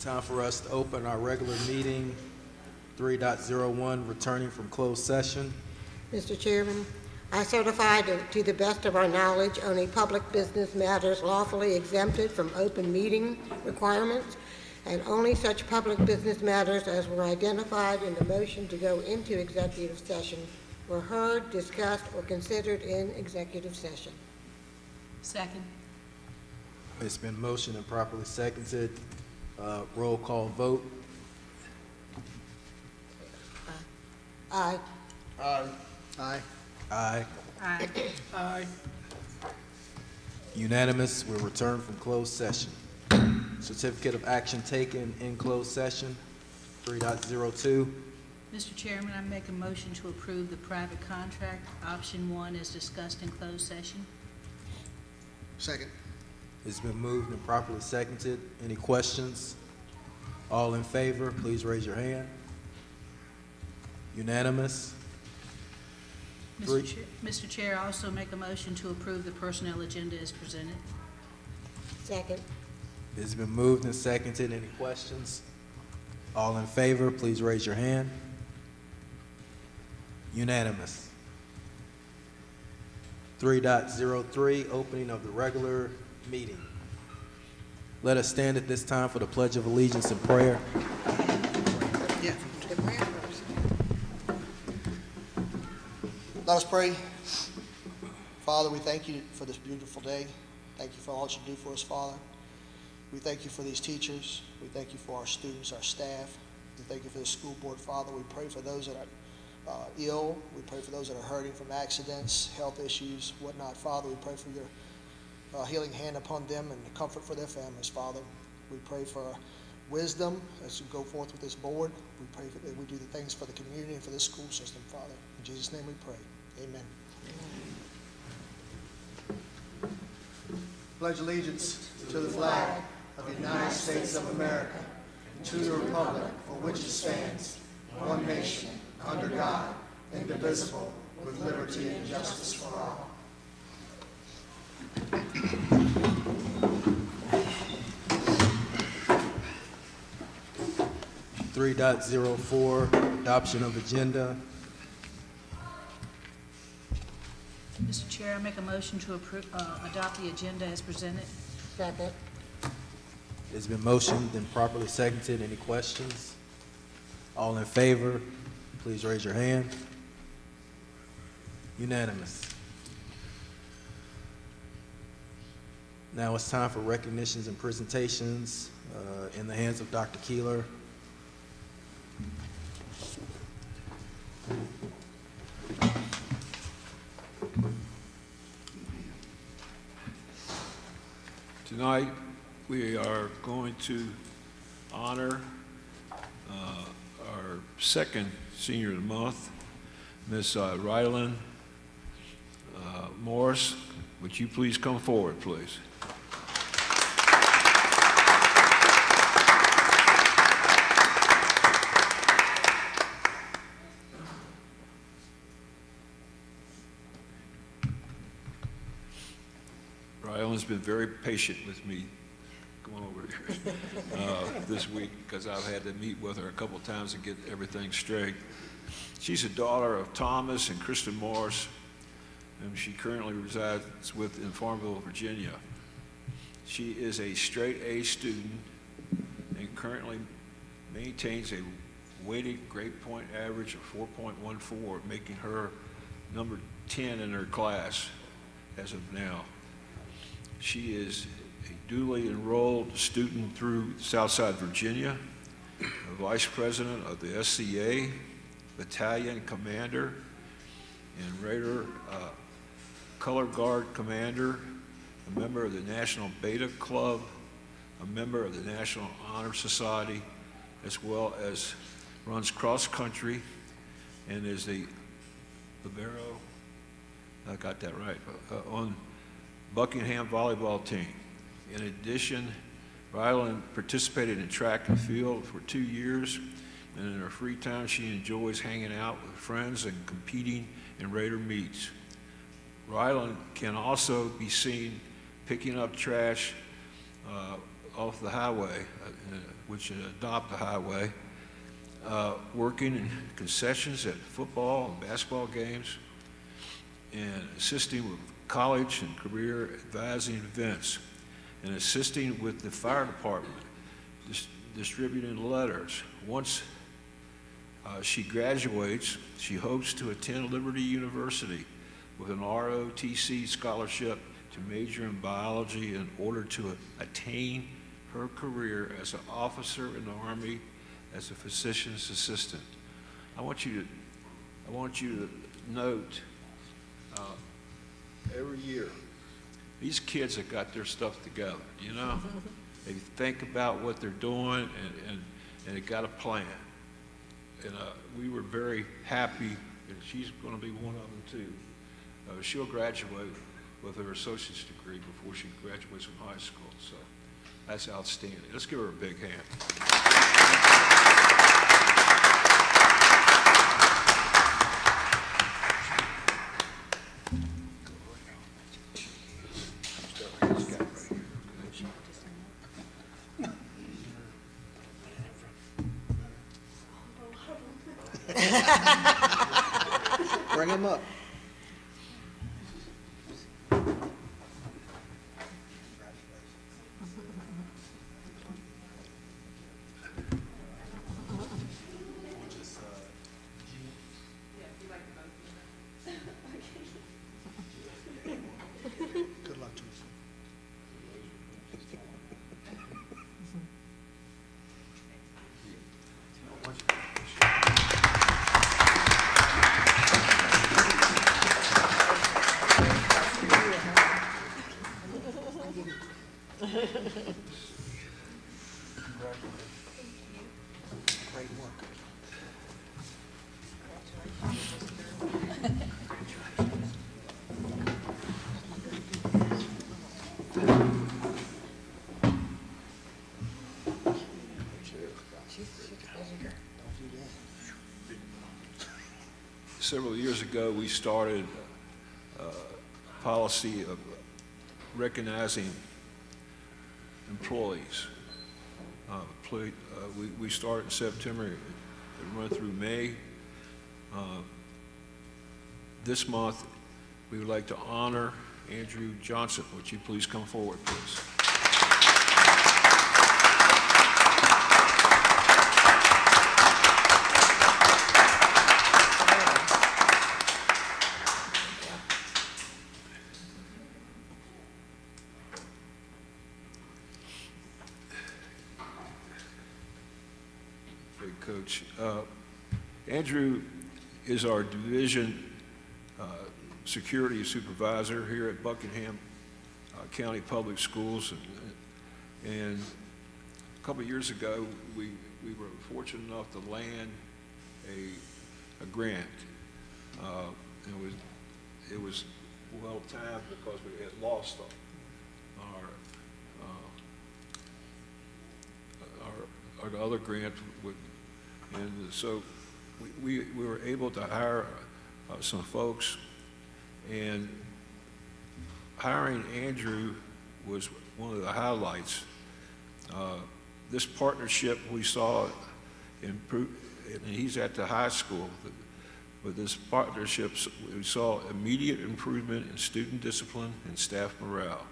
Time for us to open our regular meeting, 3.01, returning from closed session. Mr. Chairman, I certify that to the best of our knowledge, only public business matters lawfully exempted from open meeting requirements, and only such public business matters as were identified in the motion to go into executive session were heard, discussed, or considered in executive session. Second. It's been motioned and properly seconded. Roll call vote. Aye. Aye. Aye. Aye. Aye. Unanimous. We'll return from closed session. Certificate of action taken in closed session, 3.02. Mr. Chairman, I make a motion to approve the private contract, option 1, as discussed in closed session. Second. It's been moved and properly seconded. Any questions? All in favor, please raise your hand. Unanimous. Mr. Chair, I also make a motion to approve the personnel agenda as presented. Second. It's been moved and seconded. Any questions? All in favor, please raise your hand. Unanimous. 3.03, opening of the regular meeting. Let us stand at this time for the Pledge of Allegiance and prayer. Yeah. Let us pray. Father, we thank you for this beautiful day. Thank you for all that you do for us, Father. We thank you for these teachers. We thank you for our students, our staff. We thank you for the school board, Father. We pray for those that are ill. We pray for those that are hurting from accidents, health issues, whatnot. Father, we pray for your healing hand upon them and the comfort for their families, Father. We pray for wisdom as we go forth with this board. We pray that we do the things for the community and for this school system, Father. In Jesus' name we pray. Amen. Pledge allegiance to the flag of the United States of America and to the republic for which it stands, one nation, under God, indivisible, with liberty and justice for all. 3.04, adoption of agenda. Mr. Chair, I make a motion to adopt the agenda as presented. Second. It's been motioned and properly seconded. Any questions? All in favor, please raise your hand. Unanimous. Now it's time for recognitions and presentations in the hands of Dr. Keeler. Tonight, we are going to honor our second senior of the month, Miss Rylan Morris. Would you please come forward, please? Rylan's been very patient with me going over here this week because I've had to meet with her a couple times to get everything straight. She's a daughter of Thomas and Kristen Morris, and she currently resides in Farmville, Virginia. She is a straight A student and currently maintains a weighted grade point average of 4.14, making her number 10 in her class as of now. She is a duly enrolled student through Southside Virginia, a vice president of the SCA, battalion commander, and Raider Color Guard commander, a member of the National Beta Club, a member of the National Honor Society, as well as runs cross country and is the libero, I got that right, on Buckingham volleyball team. In addition, Rylan participated in track and field for 2 years, and in her free time, she enjoys hanging out with friends and competing in Raider meets. Rylan can also be seen picking up trash off the highway, which adopt the highway, working in concessions at football and basketball games, and assisting with college and career advising events, and assisting with the fire department, distributing letters. Once she graduates, she hopes to attend Liberty University with an ROTC scholarship to major in biology in order to attain her career as an officer in the Army as a physician's assistant. I want you to note every year, these kids have got their stuff together, you know? They think about what they're doing and they got a plan. And we were very happy that she's going to be one of them too. She'll graduate with her associate's degree before she graduates from high school, so that's outstanding. Let's give her a big hand. Bring him up. Good luck to you. Great work. Several years ago, we started a policy of recognizing employees. We started in September and run through May. This month, we would like to honor Andrew Johnson. Would you please come forward, please? Great coach. Andrew is our division security supervisor here at Buckingham County Public Schools. And a couple of years ago, we were fortunate enough to land a grant. It was well timed because we had lost our other grant, and so we were able to hire some folks, and hiring Andrew was one of the highlights. This partnership we saw improve, and he's at the high school, but this partnership, we saw immediate improvement in student discipline and staff morale.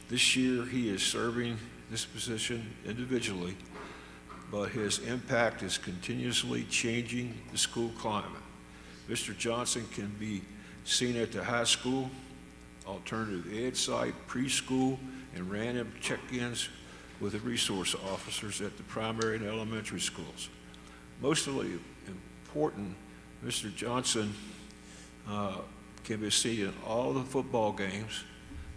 This year, he is serving this position individually, but his impact is continuously changing the school climate. Mr. Johnson can be seen at the high school, alternative ed site, preschool, and random check-ins with the resource officers at the primary and elementary schools. Mostly important, Mr. Johnson can be seen in all the football games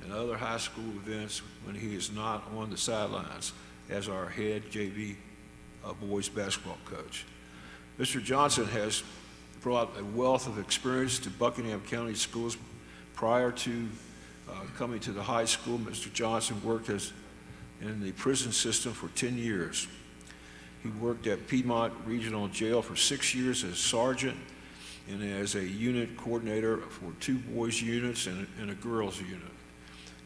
and other high school events when he is not on the sidelines as our head JV boys basketball coach. Mr. Johnson has brought a wealth of experience to Buckingham County schools. Prior to coming to the high school, Mr. Johnson worked in the prison system for 10 years. He worked at Piedmont Regional Jail for 6 years as sergeant and as a unit coordinator for 2 boys units and a girls unit.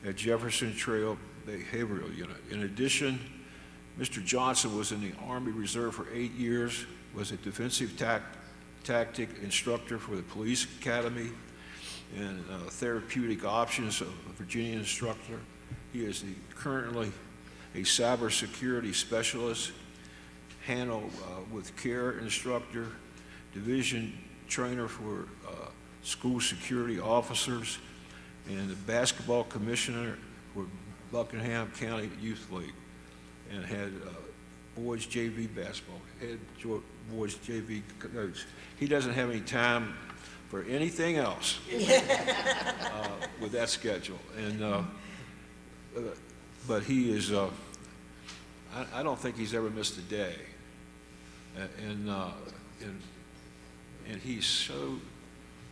at Jefferson Trail Behavioral Unit. In addition, Mr. Johnson was in the Army Reserve for 8 years, was a defensive tactic instructor for the Police Academy and Therapeutic Options of Virginia instructor. He is currently a cybersecurity specialist, handle with care instructor, division trainer for school security officers, and the basketball commissioner for Buckingham County Youth League, and had boys JV basketball, head boys JV coach. He doesn't have any time for anything else with that schedule. And but he is, I don't think he's ever missed a day. And he's so,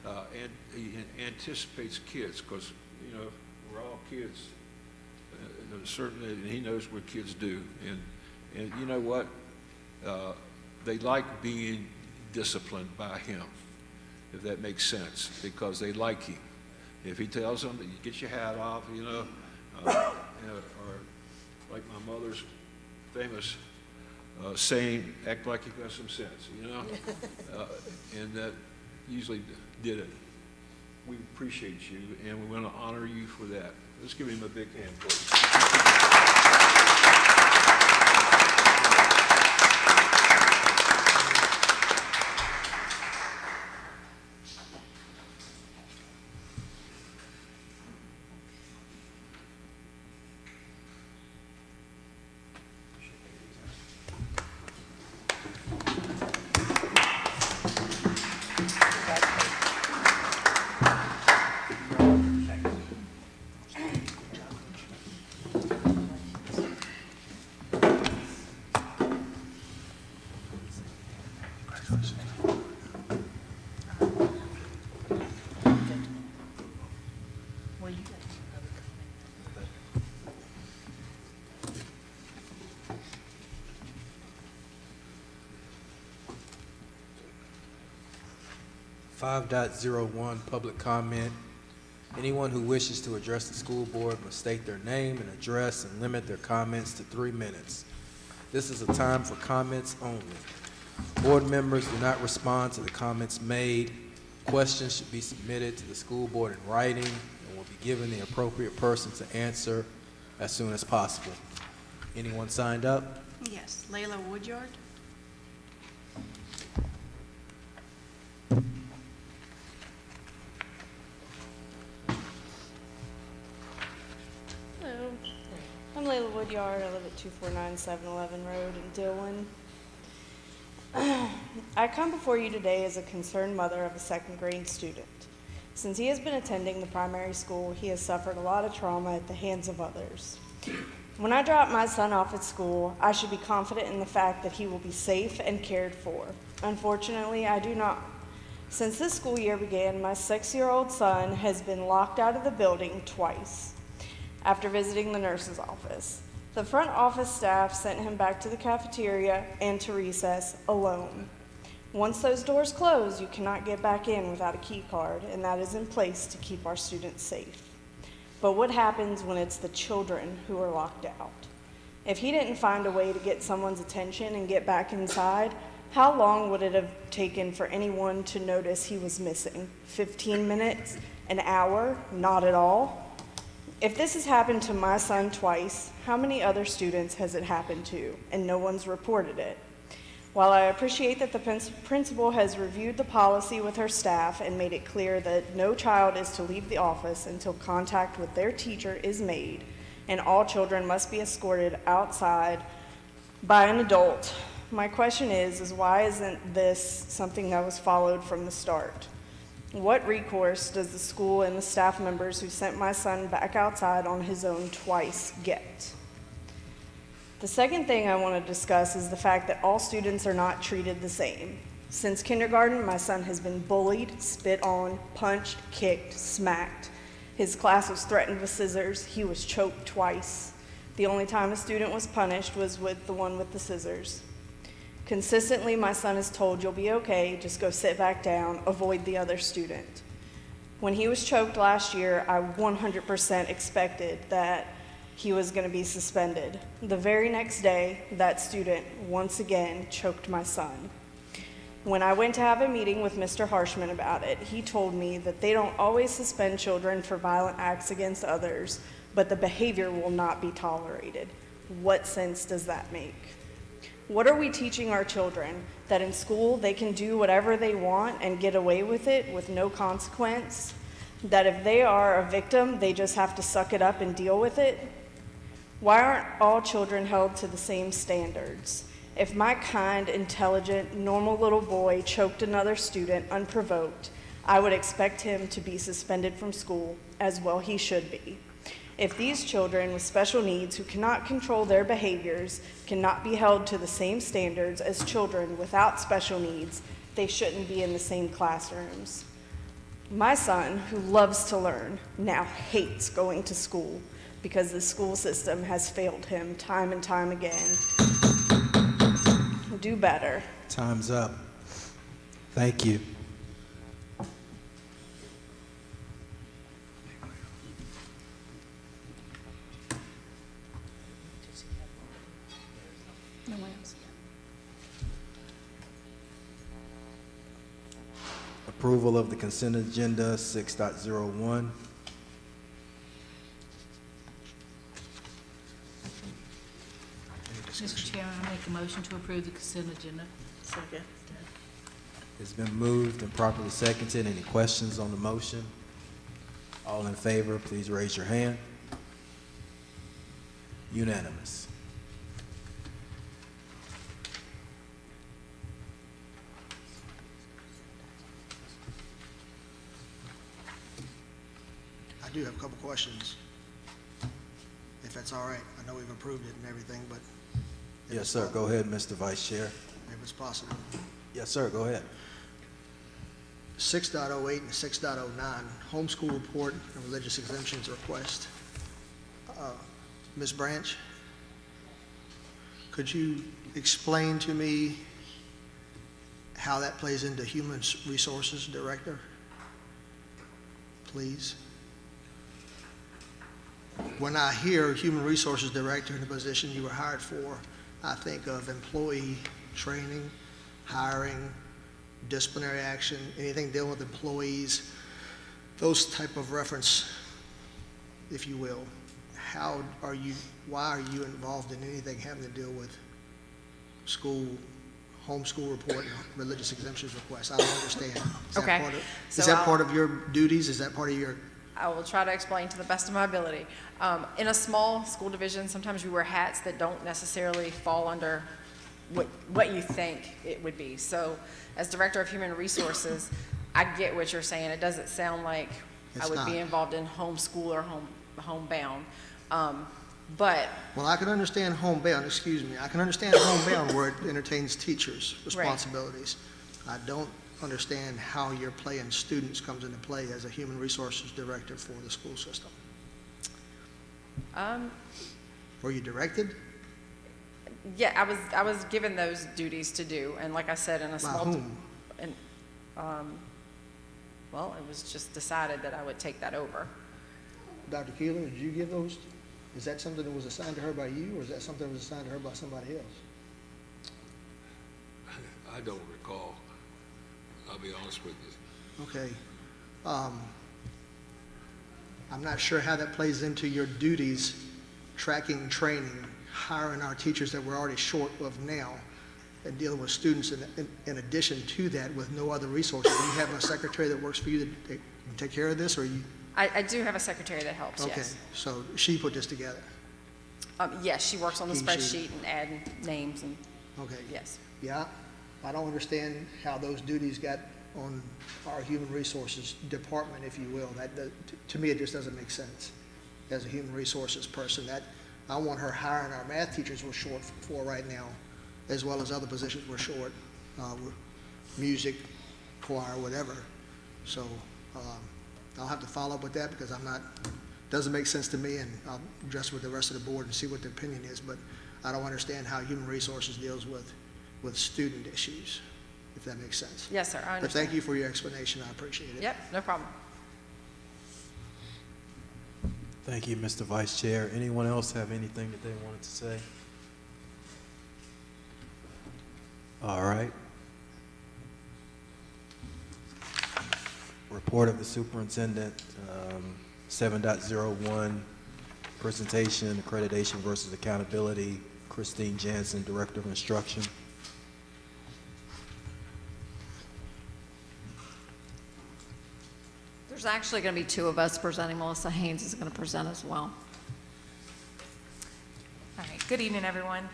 and he anticipates kids, because, you know, we're all kids. Certainly, and he knows what kids do. And you know what? They like being disciplined by him, if that makes sense, because they like him. If he tells them that you get your hat off, you know, or like my mother's famous saying, act like you got some sense, you know? And that usually did it. We appreciate you, and we want to honor you for that. Let's give him a big hand, please. Well, you got 5.01, public comment. Anyone who wishes to address the school board must state their name and address and limit their comments to 3 minutes. This is a time for comments only. Board members do not respond to the comments made. Questions should be submitted to the school board in writing and will be given the appropriate person to answer as soon as possible. Anyone signed up? Yes, Layla Woodyard. Hello, I'm Layla Woodyard. I live at 249 711 Road in Dillon. I come before you today as a concerned mother of a second grade student. Since he has been attending the primary school, he has suffered a lot of trauma at the hands of others. When I drop my son off at school, I should be confident in the fact that he will be safe and cared for. Unfortunately, I do not. Since this school year began, my 6-year-old son has been locked out of the building twice after visiting the nurse's office. The front office staff sent him back to the cafeteria and to recess alone. Once those doors close, you cannot get back in without a key card, and that is in place to keep our students safe. But what happens when it's the children who are locked out? If he didn't find a way to get someone's attention and get back inside, how long would it have taken for anyone to notice he was missing? 15 minutes? An hour? Not at all? If this has happened to my son twice, how many other students has it happened to, and no one's reported it? While I appreciate that the principal has reviewed the policy with her staff and made it clear that no child is to leave the office until contact with their teacher is made, and all children must be escorted outside by an adult, my question is why isn't this something that was followed from the start? What recourse does the school and the staff members who sent my son back outside on his own twice get? The second thing I want to discuss is the fact that all students are not treated the same. Since kindergarten, my son has been bullied, spit on, punched, kicked, smacked. His class was threatened with scissors. He was choked twice. The only time a student was punished was with the one with the scissors. Consistently, my son is told, "You'll be okay, just go sit back down, avoid the other student." When he was choked last year, I 100% expected that he was going to be suspended. The very next day, that student once again choked my son. When I went to have a meeting with Mr. Harshman about it, he told me that they don't always suspend children for violent acts against others, but the behavior will not be tolerated. What sense does that make? What are we teaching our children? That in school they can do whatever they want and get away with it with no consequence? That if they are a victim, they just have to suck it up and deal with it? Why aren't all children held to the same standards? If my kind, intelligent, normal little boy choked another student unprovoked, I would expect him to be suspended from school, as well he should be. If these children with special needs who cannot control their behaviors cannot be held to the same standards as children without special needs, they shouldn't be in the same classrooms. My son, who loves to learn, now hates going to school because the school system has failed him time and time again. Do better. Time's up. Thank you. No one else. Approval of the consent agenda 6.01. Mr. Chairman, I make a motion to approve the consent agenda. Second. It's been moved and properly seconded. Any questions on the motion? All in favor, please raise your hand. Unanimous. I do have a couple questions, if that's all right. I know we've approved it and everything, but if Yes, it's sir. po- Go ahead, Mr. Vice Chair. If it's possible. Yes, sir. Go ahead. 6.08 and 6.09, homeschool report and religious exemptions request. Ms. Branch, could you explain to me how that plays into Human Resources Director, please? When I hear Human Resources Director in the position you were hired for, I think of employee training, hiring, disciplinary action, anything dealing with employees, those type of reference, if you will. Why are you involved in anything having to deal with school, homeschool report, and religious exemptions requests? I don't understand. Okay, Is that part of your duties? Is that part of your, I will try to explain to the best of my ability. In a small school division, sometimes we wear hats that don't necessarily fall under what you think it would be. So as Director of Human Resources, I get what you're saying. It doesn't sound like I It's would be not. involved in homeschool or homebound. But well, I can understand homebound, excuse me. I can understand homebound where it entertains teachers' responsibilities. I don't understand how your play in students comes into play as a Human Resources Director for the school system. Were you directed? yeah, I was given those duties to do, and like I said, in a By small whom? and well, it was just decided that I would take that over. Dr. Keeler, did you give those? Is that something that was assigned to her by you, or is that something that was assigned to her by somebody else? I don't recall. I'll be honest with you. Okay. I'm not sure how that plays into your duties, tracking, training, hiring our teachers that we're already short of now, and dealing with students in addition to that with no other resources. Do you have a secretary that works for you that can take care of this, or you? I do have a secretary that helps, Okay, yes. so she put this together. Yes, she works on the He, she. spreadsheet and adding names and, Okay. yes. Yeah, I don't understand how those duties got on our human resources department, if you will. To me, it just doesn't make sense. As a human resources person, I want her hiring our math teachers we're short for right now, as well as other positions we're short, music, choir, whatever. So I'll have to follow up with that because doesn't make sense to me, and I'll address with the rest of the board and see what the opinion is, but I don't understand how human resources deals with student issues, if that makes sense. Yes, sir, I But understand. thank you for your explanation, I appreciate it. Yep, no problem. Thank you, Mr. Vice Chair. Anyone else have anything that they wanted to say? All right. Report of the superintendent, 7.01, presentation, accreditation versus accountability. Christine Jansen, Director of Instruction. There's actually going to be two of us presenting. Melissa Haynes is going to present as well. All right, good evening, everyone.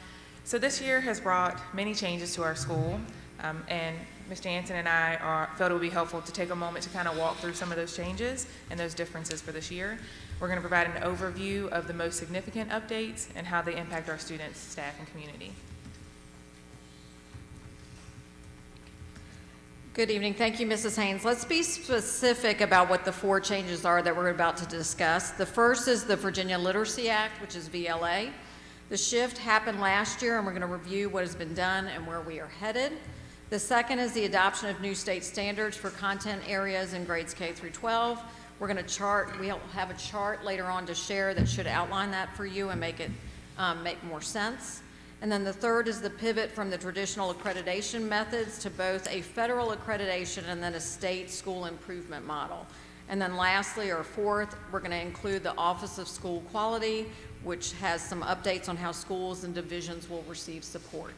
So this year has brought many changes to our school, and Ms. Jansen and I felt it would be helpful to take a moment to kind of walk through some of those changes and those differences for this year. We're going to provide an overview of the most significant updates and how they impact our students, staff, and community. Good evening. Thank you, Mrs. Haynes. Let's be specific about what the four changes are that we're about to discuss. The first is the Virginia Literacy Act, which is VLA. The shift happened last year, and we're going to review what has been done and where we are headed. The second is the adoption of new state standards for content areas in grades K through 12. We're going to we'll have a chart later on to share that should outline that for you and make it make more sense. And then the third is the pivot from the traditional accreditation methods to both a federal accreditation and then a state school improvement model. And then lastly, or fourth, we're going to include the Office of School Quality, which has some updates on how schools and divisions will receive support.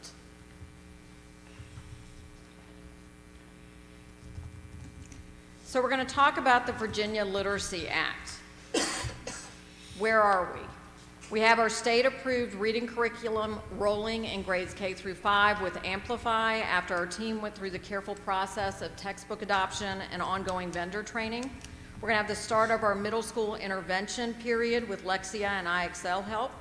So we're going to talk about the Virginia Literacy Act. Where are we? We have our state-approved reading curriculum rolling in grades K through 5 with Amplify after our team went through the careful process of textbook adoption and ongoing vendor training. We're going to have the start of our middle school intervention period with Lexia and IXL help.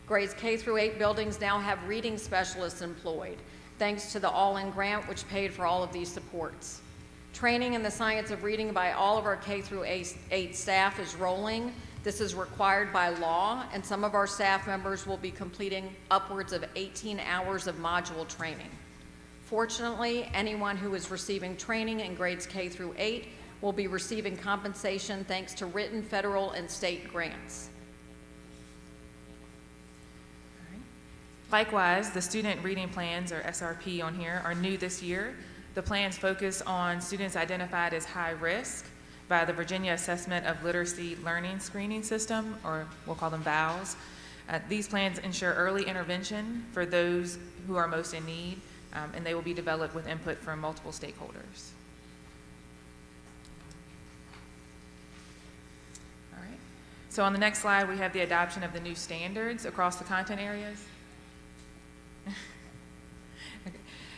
Grades K through 8 buildings now have reading specialists employed, thanks to the All-In grant, which paid for all of these supports. Training in the science of reading by all of our K through 8 staff is rolling. This is required by law, and some of our staff members will be completing upwards of 18 hours of module training. Fortunately, anyone who is receiving training in grades K through 8 will be receiving compensation thanks to written federal and state grants. Likewise, the student reading plans, or SRP on here, are new this year. The plans focus on students identified as high risk by the Virginia Assessment of Literacy Learning Screening System, or we'll call them VALS. These plans ensure early intervention for those who are most in need, and they will be developed with input from multiple stakeholders. All right. So on the next slide, we have the adoption of the new standards across the content areas.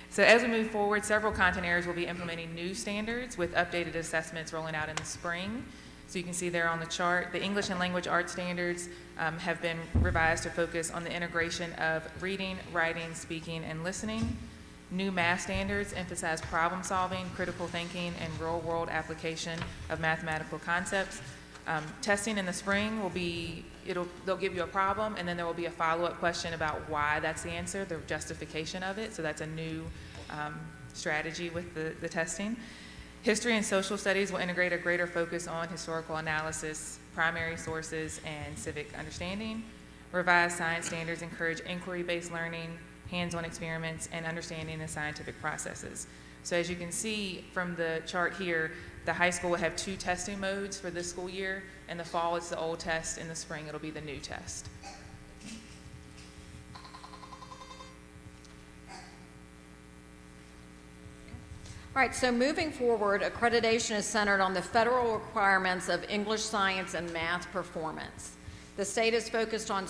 So as we move forward, several content areas will be implementing new standards with updated assessments rolling out in the spring. So you can see there on the chart, the English and language arts standards have been revised to focus on the integration of reading, writing, speaking, and listening. New math standards emphasize problem solving, critical thinking, and real-world application of mathematical concepts. Testing in the spring will be, they'll give you a problem, and then there will be a follow-up question about why that's the answer, the justification of it. So that's a new strategy with the testing. History and social studies will integrate a greater focus on historical analysis, primary sources, and civic understanding. Revised science standards encourage inquiry-based learning, hands-on experiments, and understanding the scientific processes. So as you can see from the chart here, the high school will have 2 testing modes for this school year. In the fall, it's the old test. In the spring, it'll be the new test. All right, so moving forward, accreditation is centered on the federal requirements of English, science, and math performance. The state is focused on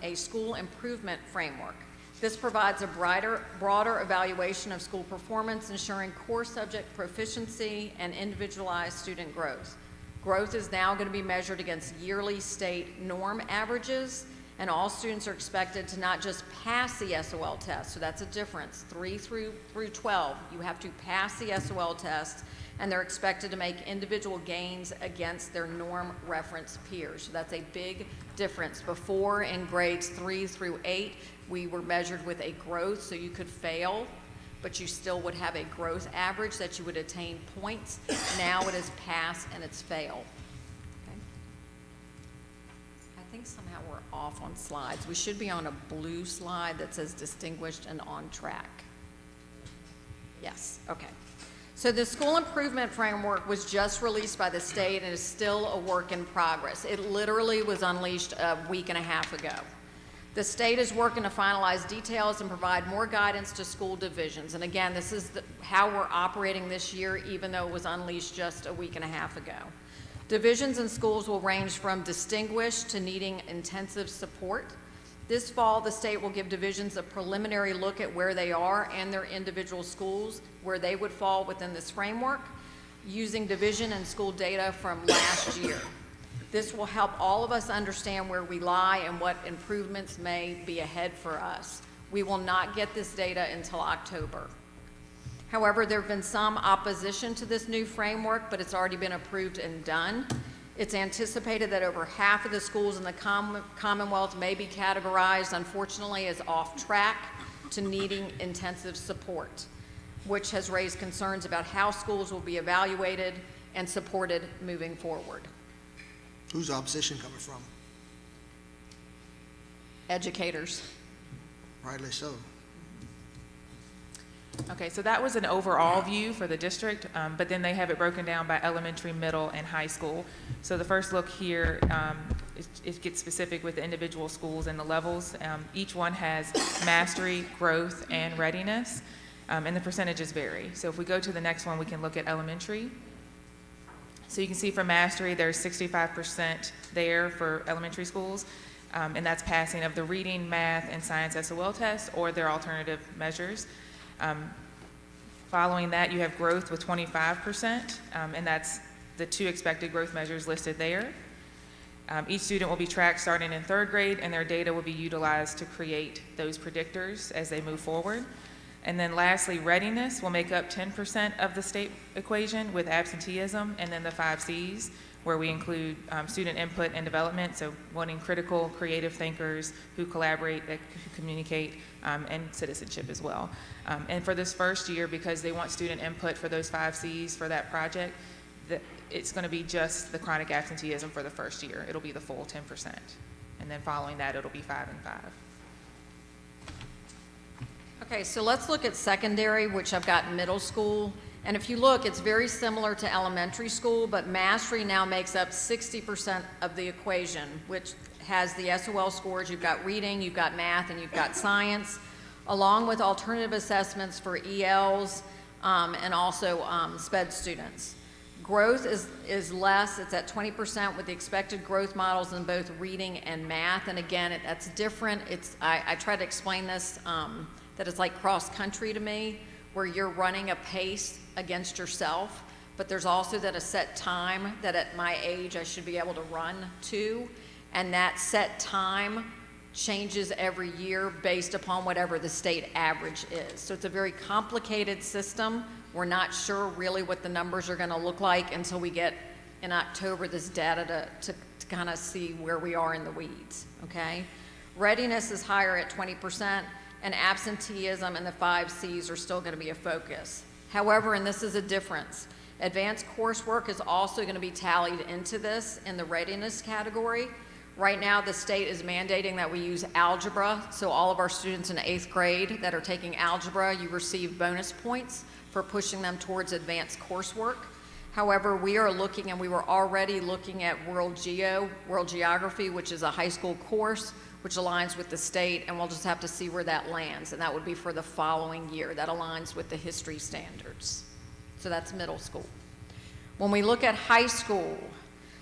a school improvement framework. This provides a broader evaluation of school performance, ensuring core subject proficiency and individualized student growth. Growth is now going to be measured against yearly state norm averages, and all students are expected to not just pass the SOL test, so that's a difference. 3 through 12, you have to pass the SOL test, and they're expected to make individual gains against their norm reference peers. So that's a big difference. Before, in grades 3 through 8, we were measured with a growth, so you could fail, but you still would have a growth average that you would attain points. Now it is pass and it's fail. Okay. think somehow we're off on slides. We should be on a blue slide that says distinguished and on track. Yes, okay. So the school improvement framework was just released by the state and is still a work in progress. It literally was unleashed a week and a half ago. The state is working to finalize details and provide more guidance to school divisions. And again, this is how we're operating this year, even though it was unleashed just a week and a half ago. Divisions in schools will range from distinguished to needing intensive support. This fall, the state will give divisions a preliminary look at where they are and their individual schools, where they would fall within this framework, using division and school data from last year. This will help all of us understand where we lie and what improvements may be ahead for us. We will not get this data until October. However, there have been some opposition to this new framework, but it's already been approved and done. It's anticipated that over half of the schools in the Commonwealth may be categorized, unfortunately, as off track to needing intensive support, which has raised concerns about how schools will be evaluated and supported moving forward. Who's the opposition coming from? Educators. Rightly so. Okay, so that was an overall view for the district, but then they have it broken down by elementary, middle, and high school. So the first look here, it gets specific with the individual schools and the levels. Each one has mastery, growth, and readiness, and the percentages vary. So if we go to the next one, we can look at elementary. So you can see for mastery, there's 65% there for elementary schools, and that's passing of the reading, math, and science SOL tests or their alternative measures. Following that, you have growth with 25%, and that's the two expected growth measures listed there. Each student will be tracked starting in third grade, and their data will be utilized to create those predictors as they move forward. And then lastly, readiness will make up 10% of the state equation with absenteeism, and then the 5 C's, where we include student input and development, so wanting critical, creative thinkers who collaborate, who communicate, and citizenship as well. And for this first year, because they want student input for those 5 C's for that project, it's going to be just the chronic absenteeism for the first year. It'll be the full 10%. And then following that, it'll be 5 and 5. Okay, so let's look at secondary, which I've got middle school. And if you look, it's very similar to elementary school, but mastery now makes up 60% of the equation, which has the SOL scores. You've got reading, you've got math, and you've got science, along with alternative assessments for ELs and also SPED students. Growth is less. It's at 20% with the expected growth models in both reading and math. And again, that's different. I try to explain this, that it's like cross-country to me, where you're running a pace against yourself, but there's also that a set time that at my age I should be able to run to, and that set time changes every year based upon whatever the state average is. So it's a very complicated system. We're not sure really what the numbers are going to look like until we get in October this data to kind of see where we are in the weeds, okay? Readiness is higher at 20%, and absenteeism and the 5 C's are still going to be a focus. However, and this is a difference, advanced coursework is also going to be tallied into this in the readiness category. Right now, the state is mandating that we use algebra, so all of our students in 8th grade that are taking algebra, you receive bonus points for pushing them towards advanced coursework. However, we are looking, and we were already looking at World Geography, which is a high school course, which aligns with the state, and we'll just have to see where that lands, and that would be for the following year. That aligns with the history standards. So that's middle school. When we look at high school,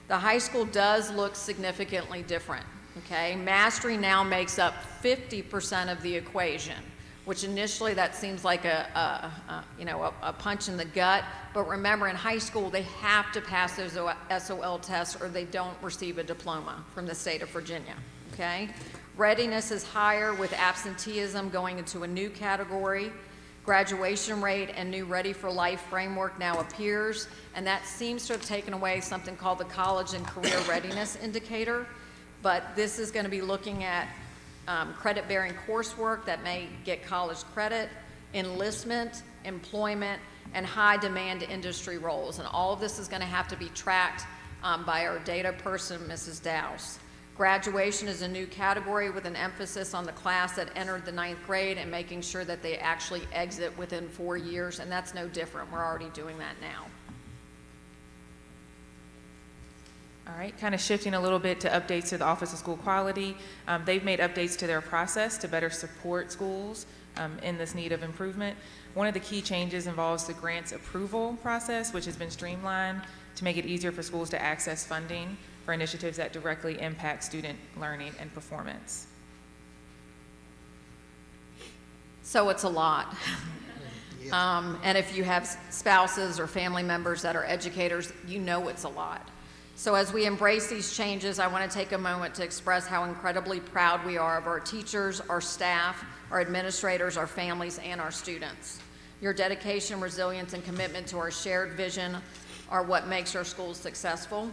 the high school does look significantly different, okay? Mastery now makes up 50% of the equation, which initially that seems like a punch in the gut, but remember in high school they have to pass those SOL tests or they don't receive a diploma from the state of Virginia, okay? Readiness is higher with absenteeism going into a new category. Graduation rate and new Ready for Life framework now appears, and that seems to have taken away something called the College and Career Readiness Indicator, but this is going to be looking at credit-bearing coursework that may get college credit, enlistment, employment, and high-demand industry roles, and all of this is going to have to be tracked by our data person, Mrs. Dowse. Graduation is a new category with an emphasis on the class that entered the 9th grade and making sure that they actually exit within 4 years, and that's no different. We're already doing that now. All right, kind of shifting a little bit to updates to the Office of School Quality. They've made updates to their process to better support schools in this need of improvement. One of the key changes involves the grants approval process, which has been streamlined to make it easier for schools to access funding for initiatives that directly impact student learning and performance. So it's a lot. And if you have spouses or family members that are educators, you know it's a lot. So as we embrace these changes, I want to take a moment to express how incredibly proud we are of our teachers, our staff, our administrators, our families, and our students. Your dedication, resilience, and commitment to our shared vision are what makes our schools successful.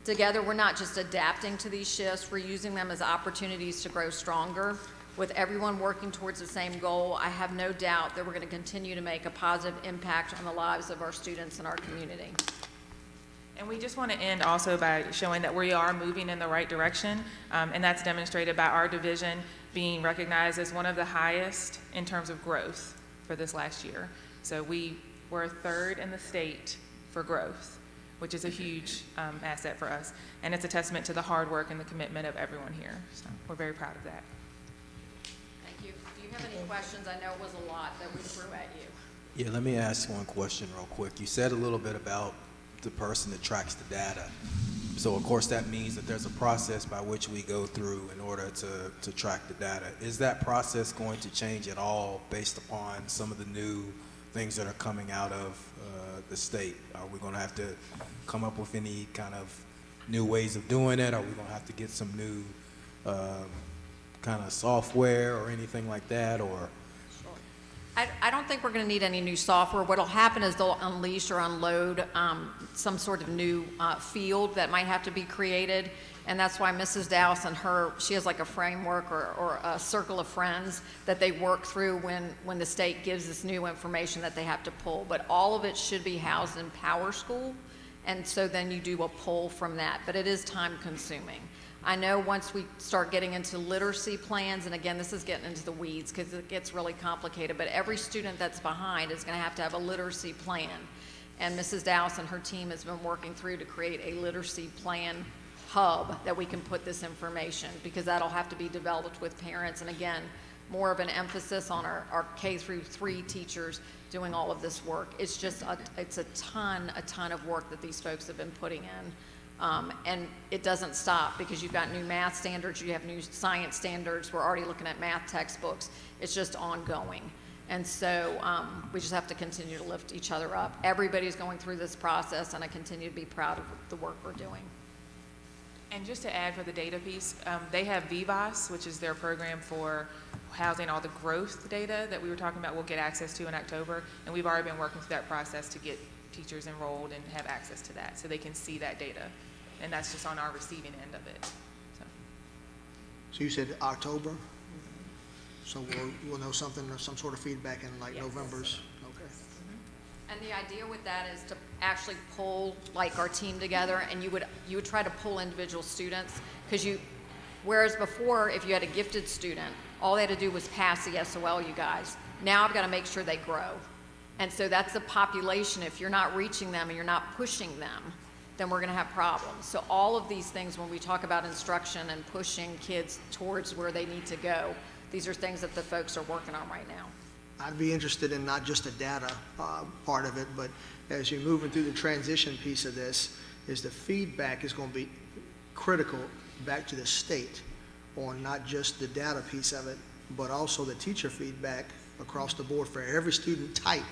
Together, we're not just adapting to these shifts, we're using them as opportunities to grow stronger. With everyone working towards the same goal, I have no doubt that we're going to continue to make a positive impact on the lives of our students and our community. And we just want to end also by showing that we are moving in the right direction, and that's demonstrated by our division being recognized as one of the highest in terms of growth for this last year. So we were 3rd in the state for growth, which is a huge asset for us, and it's a testament to the hard work and the commitment of everyone here. So we're very proud of that. Thank you. Do you have any questions? I know it was a lot that we threw at you. Yeah, let me ask one question real quick. You said a little bit about the person that tracks the data. So of course that means that there's a process by which we go through in order to track the data. Is that process going to change at all based upon some of the new things that are coming out of the state? Are we going to have to come up with any kind of new ways of doing it? Are we going to have to get some new kind of software or anything like that? Or I don't think we're going to need any new software. What will happen is they'll unleash or unload some sort of new field that might have to be created, and that's why Mrs. Dowse and she has like a framework or a circle of friends that they work through when the state gives this new information that they have to pull. But all of it should be housed in Power School, and so then you do a pull from that. But it is time consuming. I know once we start getting into literacy plans, and again, this is getting into the weeds because it gets really complicated, but every student that's behind is going to have a literacy plan. And Mrs. Dowse and her team has been working through to create a literacy plan hub that we can put this information, because that'll have to be developed with parents. And again, more of an emphasis on our K through 3 teachers doing all of this work. It's just, it's a ton of work that these folks have been putting in. And it doesn't stop because you've got new math standards, you have new science standards, we're already looking at math textbooks. It's just ongoing. And so we just have to continue to lift each other up. Everybody's going through this process, and I continue to be proud of the work we're doing. And just to add for the data piece, they have VIVAS, which is their program for housing all the growth data that we were talking about we'll get access to in October, and we've already been working through that process to get teachers enrolled and have access to that so they can see that data, and that's just on our receiving end of it. So you said October? So we'll know something, or some sort of feedback in like Yes. November's? Okay. And the idea with that is to actually pull like our team together, and you would try to pull individual students, because whereas before, if you had a gifted student, all they had to do was pass the SOL, you guys. Now I've got to make sure they grow. And so that's the population. If you're not reaching them and you're not pushing them, then we're going to have problems. So all of these things, when we talk about instruction and pushing kids towards where they need to go, these are things that the folks are working on right now. I'd be interested in not just the data part of it, but as you're moving through the transition piece of this, is the feedback is going to be critical back to the state on not just the data piece of it, but also the teacher feedback across the board for every student type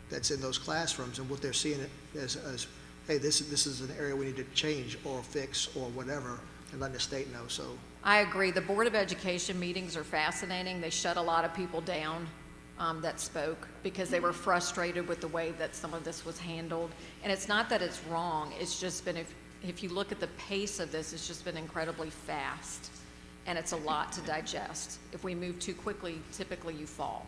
that's in those classrooms, and what they're seeing it as hey, this is an area we need to change or fix or whatever, and letting the state know. So I agree. The Board of Education meetings are fascinating. They shut a lot of people down that spoke because they were frustrated with the way that some of this was handled. And it's not that it's wrong. It's just been, if you look at the pace of this, it's just been incredibly fast. And it's a lot to digest. If we move too quickly, typically you fall.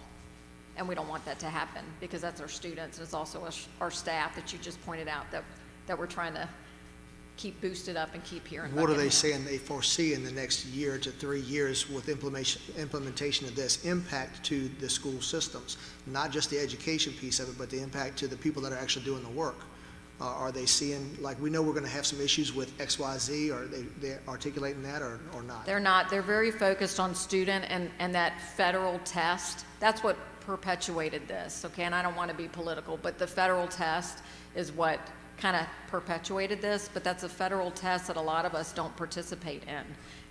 And we don't want that to happen, because that's our students, and it's also our staff that you just pointed out that we're trying to keep boosted up and keep here in What are they Buckingham. saying they foresee in the next year to 3 years with implementation of this impact to the school systems? Not just the education piece of it, but the impact to the people that are actually doing the work. Are they seeing, like, we know we're going to have some issues with XYZ, are they articulating that or not? They're not. They're very focused on student and that federal test. That's what perpetuated this, okay? And I don't want to be political, but the federal test is what kind of perpetuated this, but that's a federal test that a lot of us don't participate in.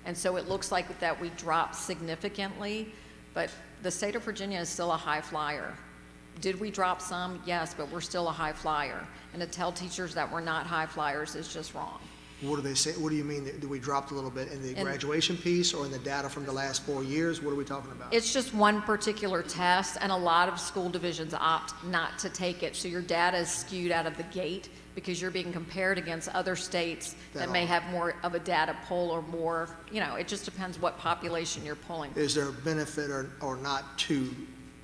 And so it looks like that we dropped significantly, but the state of Virginia is still a high flyer. Did we drop some? Yes, but we're still a high flyer. And to tell teachers that we're not high flyers is just wrong. What do they say? What do you mean? Do we dropped a little bit in the graduation piece or in the data from the last 4 years? What are we talking about? It's just one particular test, and a lot of school divisions opt not to take it. So your data is skewed out of the gate because you're being compared against other states that may have more of a data pull or more, it just depends what population you're pulling. Is there a benefit or not to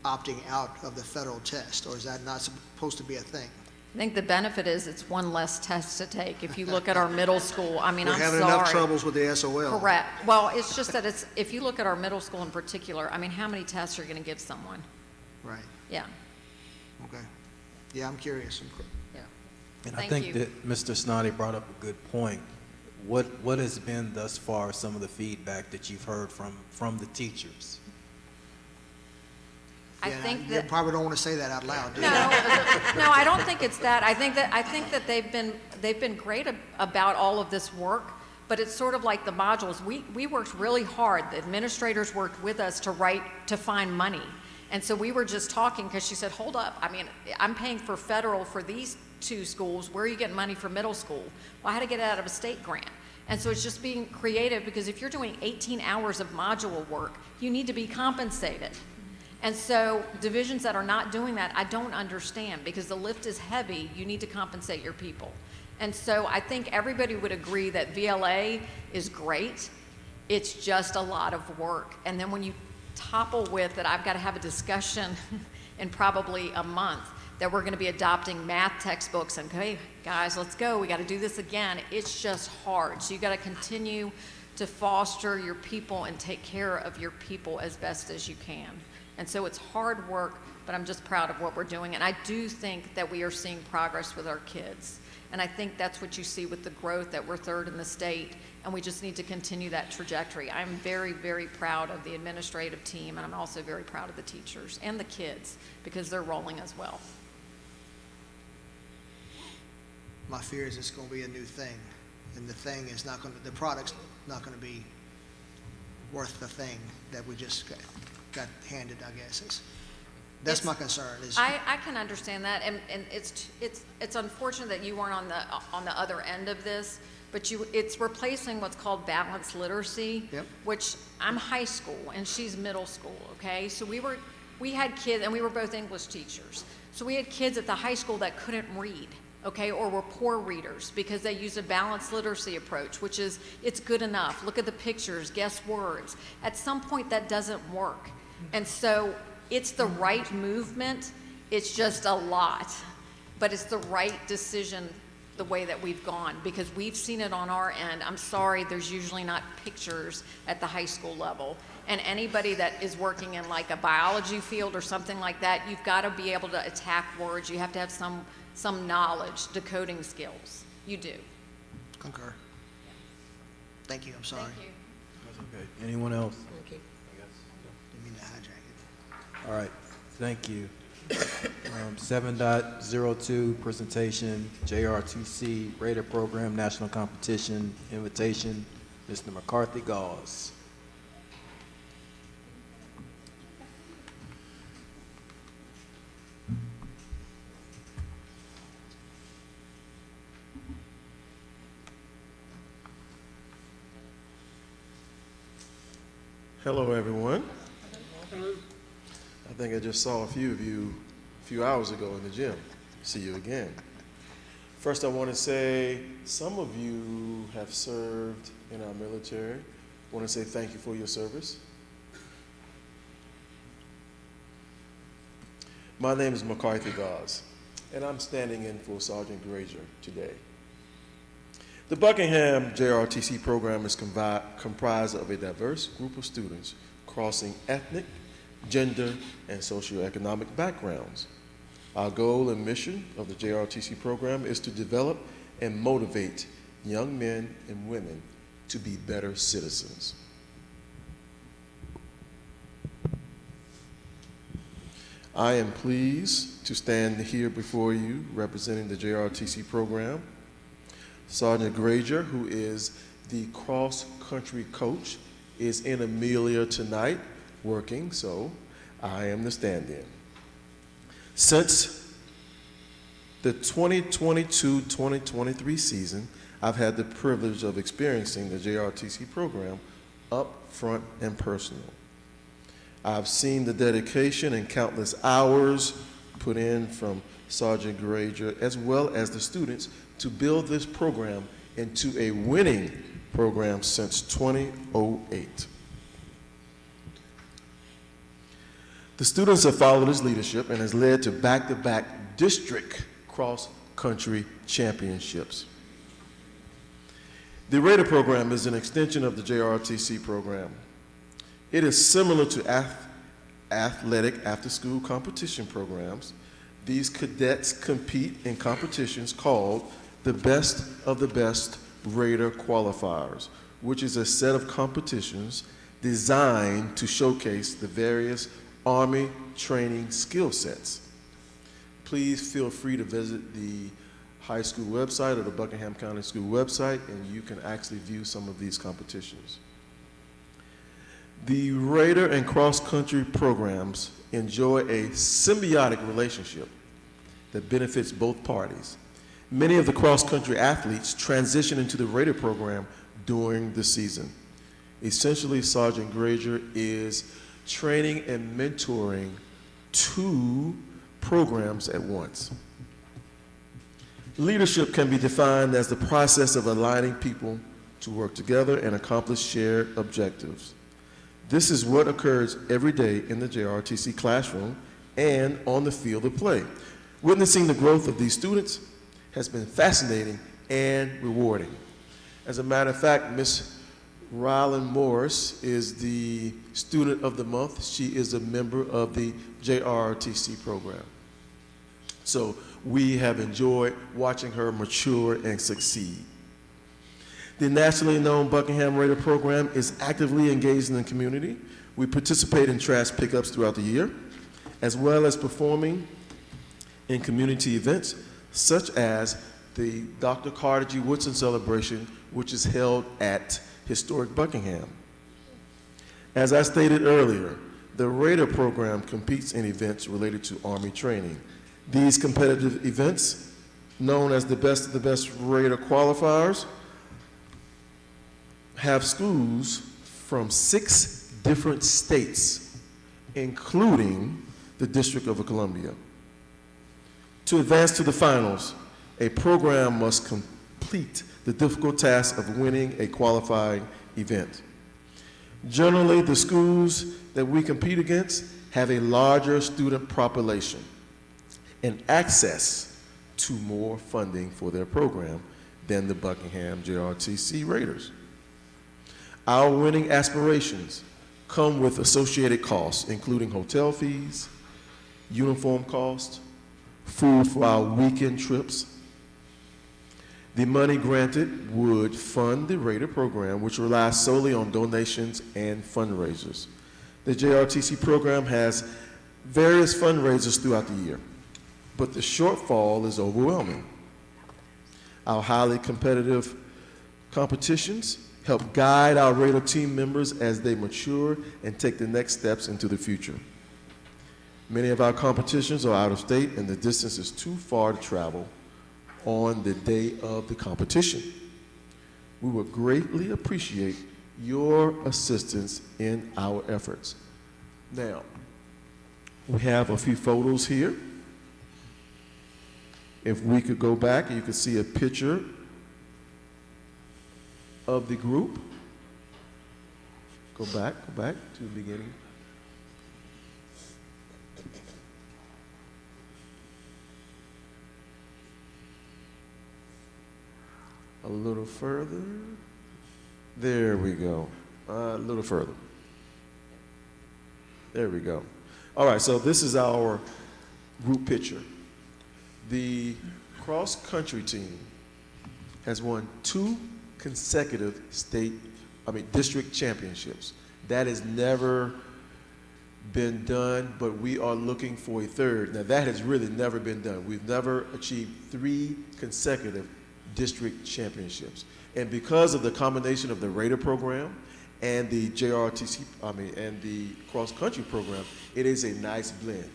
opting out of the federal test, or is that not supposed to be a thing? I think the benefit is it's one less test to take. If you look at our middle school, I'm We're having sorry. enough troubles with the SOL. Correct. Well, it's just that if you look at our middle school in particular, how many tests are you going to give someone? Right. Yeah. Okay. Yeah, I'm curious. Yeah. And I Thank think you. that Mr. Snoddy brought up a good point. What has been thus far some of the feedback that you've heard from the teachers? I Yeah, think you that. probably don't want to say that out loud, do you? No, no, I don't think it's that. I think that they've been great about all of this work, but it's sort of like the modules. We worked really hard. The administrators worked with us to find money. And so we were just talking because she said, hold up, I'm paying for federal for these 2 schools. Where are you getting money for middle school? Well, I had to get it out of a state grant. And so it's just being creative, because if you're doing 18 hours of module work, you need to be compensated. And so divisions that are not doing that, I don't understand, because the lift is heavy. You need to compensate your people. And so I think everybody would agree that VLA is great. It's just a lot of work. And then when you topple with that, I've got to have a discussion in probably a month that we're going to be adopting math textbooks, and hey, guys, let's go. We got to do this again. It's just hard. So you got to continue to foster your people and take care of your people as best as you can. And so it's hard work, but I'm just proud of what we're doing. And I do think that we are seeing progress with our kids. And I think that's what you see with the growth, that we're 3rd in the state, and we just need to continue that trajectory. I'm very, very proud of the administrative team, and I'm also very proud of the teachers and the kids, because they're rolling as well. My fear is it's going to be a new thing, and the thing is not going to, the product's not going to be worth the thing that we just got handed, I guess. That's my concern. I can understand that, and it's unfortunate that you weren't on the other end of this, but it's replacing what's called balanced literacy, Yep. which I'm high school and she's middle school. Okay, so we had kids, and we were both English teachers. So we had kids at the high school that couldn't read, okay, or were poor readers because they used a balanced literacy approach, which is it's good enough. Look at the pictures, guess words. At some point, that doesn't work, and so. It's the right movement, it's just a lot, but it's the right decision the way that we've gone, because we've seen it on our end. I'm sorry, there's usually not pictures at the high school level, and anybody that is working in like a biology field or something like that, you've got to be able to attack words. You have to have some knowledge, decoding skills. You do. Concur. Thank you, I'm sorry. Thank you. That's okay. Anyone else? Thank you. Didn't mean to hijack it. All right, thank you. 7.02 presentation, JR2C Rated Program National Competition Invitation, Mr. McCarthy Gauze. Hello, everyone. I think I just saw a few of you a few hours ago in the gym. See you again. First, I want to say some of you have served in our military. I want to say thank you for your service. My name is McCarthy Gauze, and I'm standing in for Sergeant Grazer today. The Buckingham JRTC program is comprised of a diverse group of students crossing ethnic, gender, and socioeconomic backgrounds. Our goal and mission of the JRTC program is to develop and motivate young men and women to be better citizens. I am pleased to stand here before you representing the JRTC program. Sergeant Granger, who is the cross-country coach, is in Amelia tonight working, so I am the stand-in. Since the 2022-2023 season, I've had the privilege of experiencing the JRTC program up front and personal. I've seen the dedication and countless hours put in from Sergeant Granger as well as the students to build this program into a winning program since 2008. The students have followed his leadership and has led to back-to-back district cross-country championships. The Raider program is an extension of the JRTC program. It is similar to athletic after-school competition programs. These cadets compete in competitions called the Best of the Best Raider Qualifiers, which is a set of competitions designed to showcase the various Army training skill sets. Please feel free to visit the high school website or the Buckingham County School website, and you can actually view some of these competitions. The Raider and cross-country programs enjoy a symbiotic relationship that benefits both parties. Many of the cross-country athletes transition into the Raider program during the season. Essentially, Sergeant Granger is training and mentoring two programs at once. Leadership can be defined as the process of aligning people to work together and accomplish shared objectives. This is what occurs every day in the JRTC classroom and on the field of play. Witnessing the growth of these students has been fascinating and rewarding. As a matter of fact, Ms. Rylan Morris is the Student of the Month. She is a member of the JRTC program. So we have enjoyed watching her mature and succeed. The nationally known Buckingham Raider program is actively engaged in the community. We participate in trash pickups throughout the year, as well as performing in community events, such as the Dr. Carter G. Woodson celebration, which is held at historic Buckingham. As I stated earlier, the Raider program competes in events related to Army training. These competitive events, known as the Best of the Best Raider Qualifiers, have schools from 6 different states, including the District of Columbia. To advance to the finals, a program must complete the difficult task of winning a qualifying event. Generally, the schools that we compete against have a larger student population and access to more funding for their program than the Buckingham JRTC Raiders. Our winning aspirations come with associated costs, including hotel fees, uniform costs, food for our weekend trips. The money granted would fund the Raider program, which relies solely on donations and fundraisers. The JRTC program has various fundraisers throughout the year, but the shortfall is overwhelming. Our highly competitive competitions help guide our Raider team members as they mature and take the next steps into the future. Many of our competitions are out of state and the distance is too far to travel on the day of the competition. We would greatly appreciate your assistance in our efforts. Now, we have a few photos here. If we could go back, you could see a picture of the group. Go back to the beginning. A little further. There we go. A little further. There we go. All right, so this is our group picture. The cross-country team has won 2 consecutive district championships. That has never been done, but we are looking for a third. Now, that has really never been done. We've never achieved 3 consecutive district championships. And because of the combination of the Raider program and the and the cross-country program, it is a nice blend.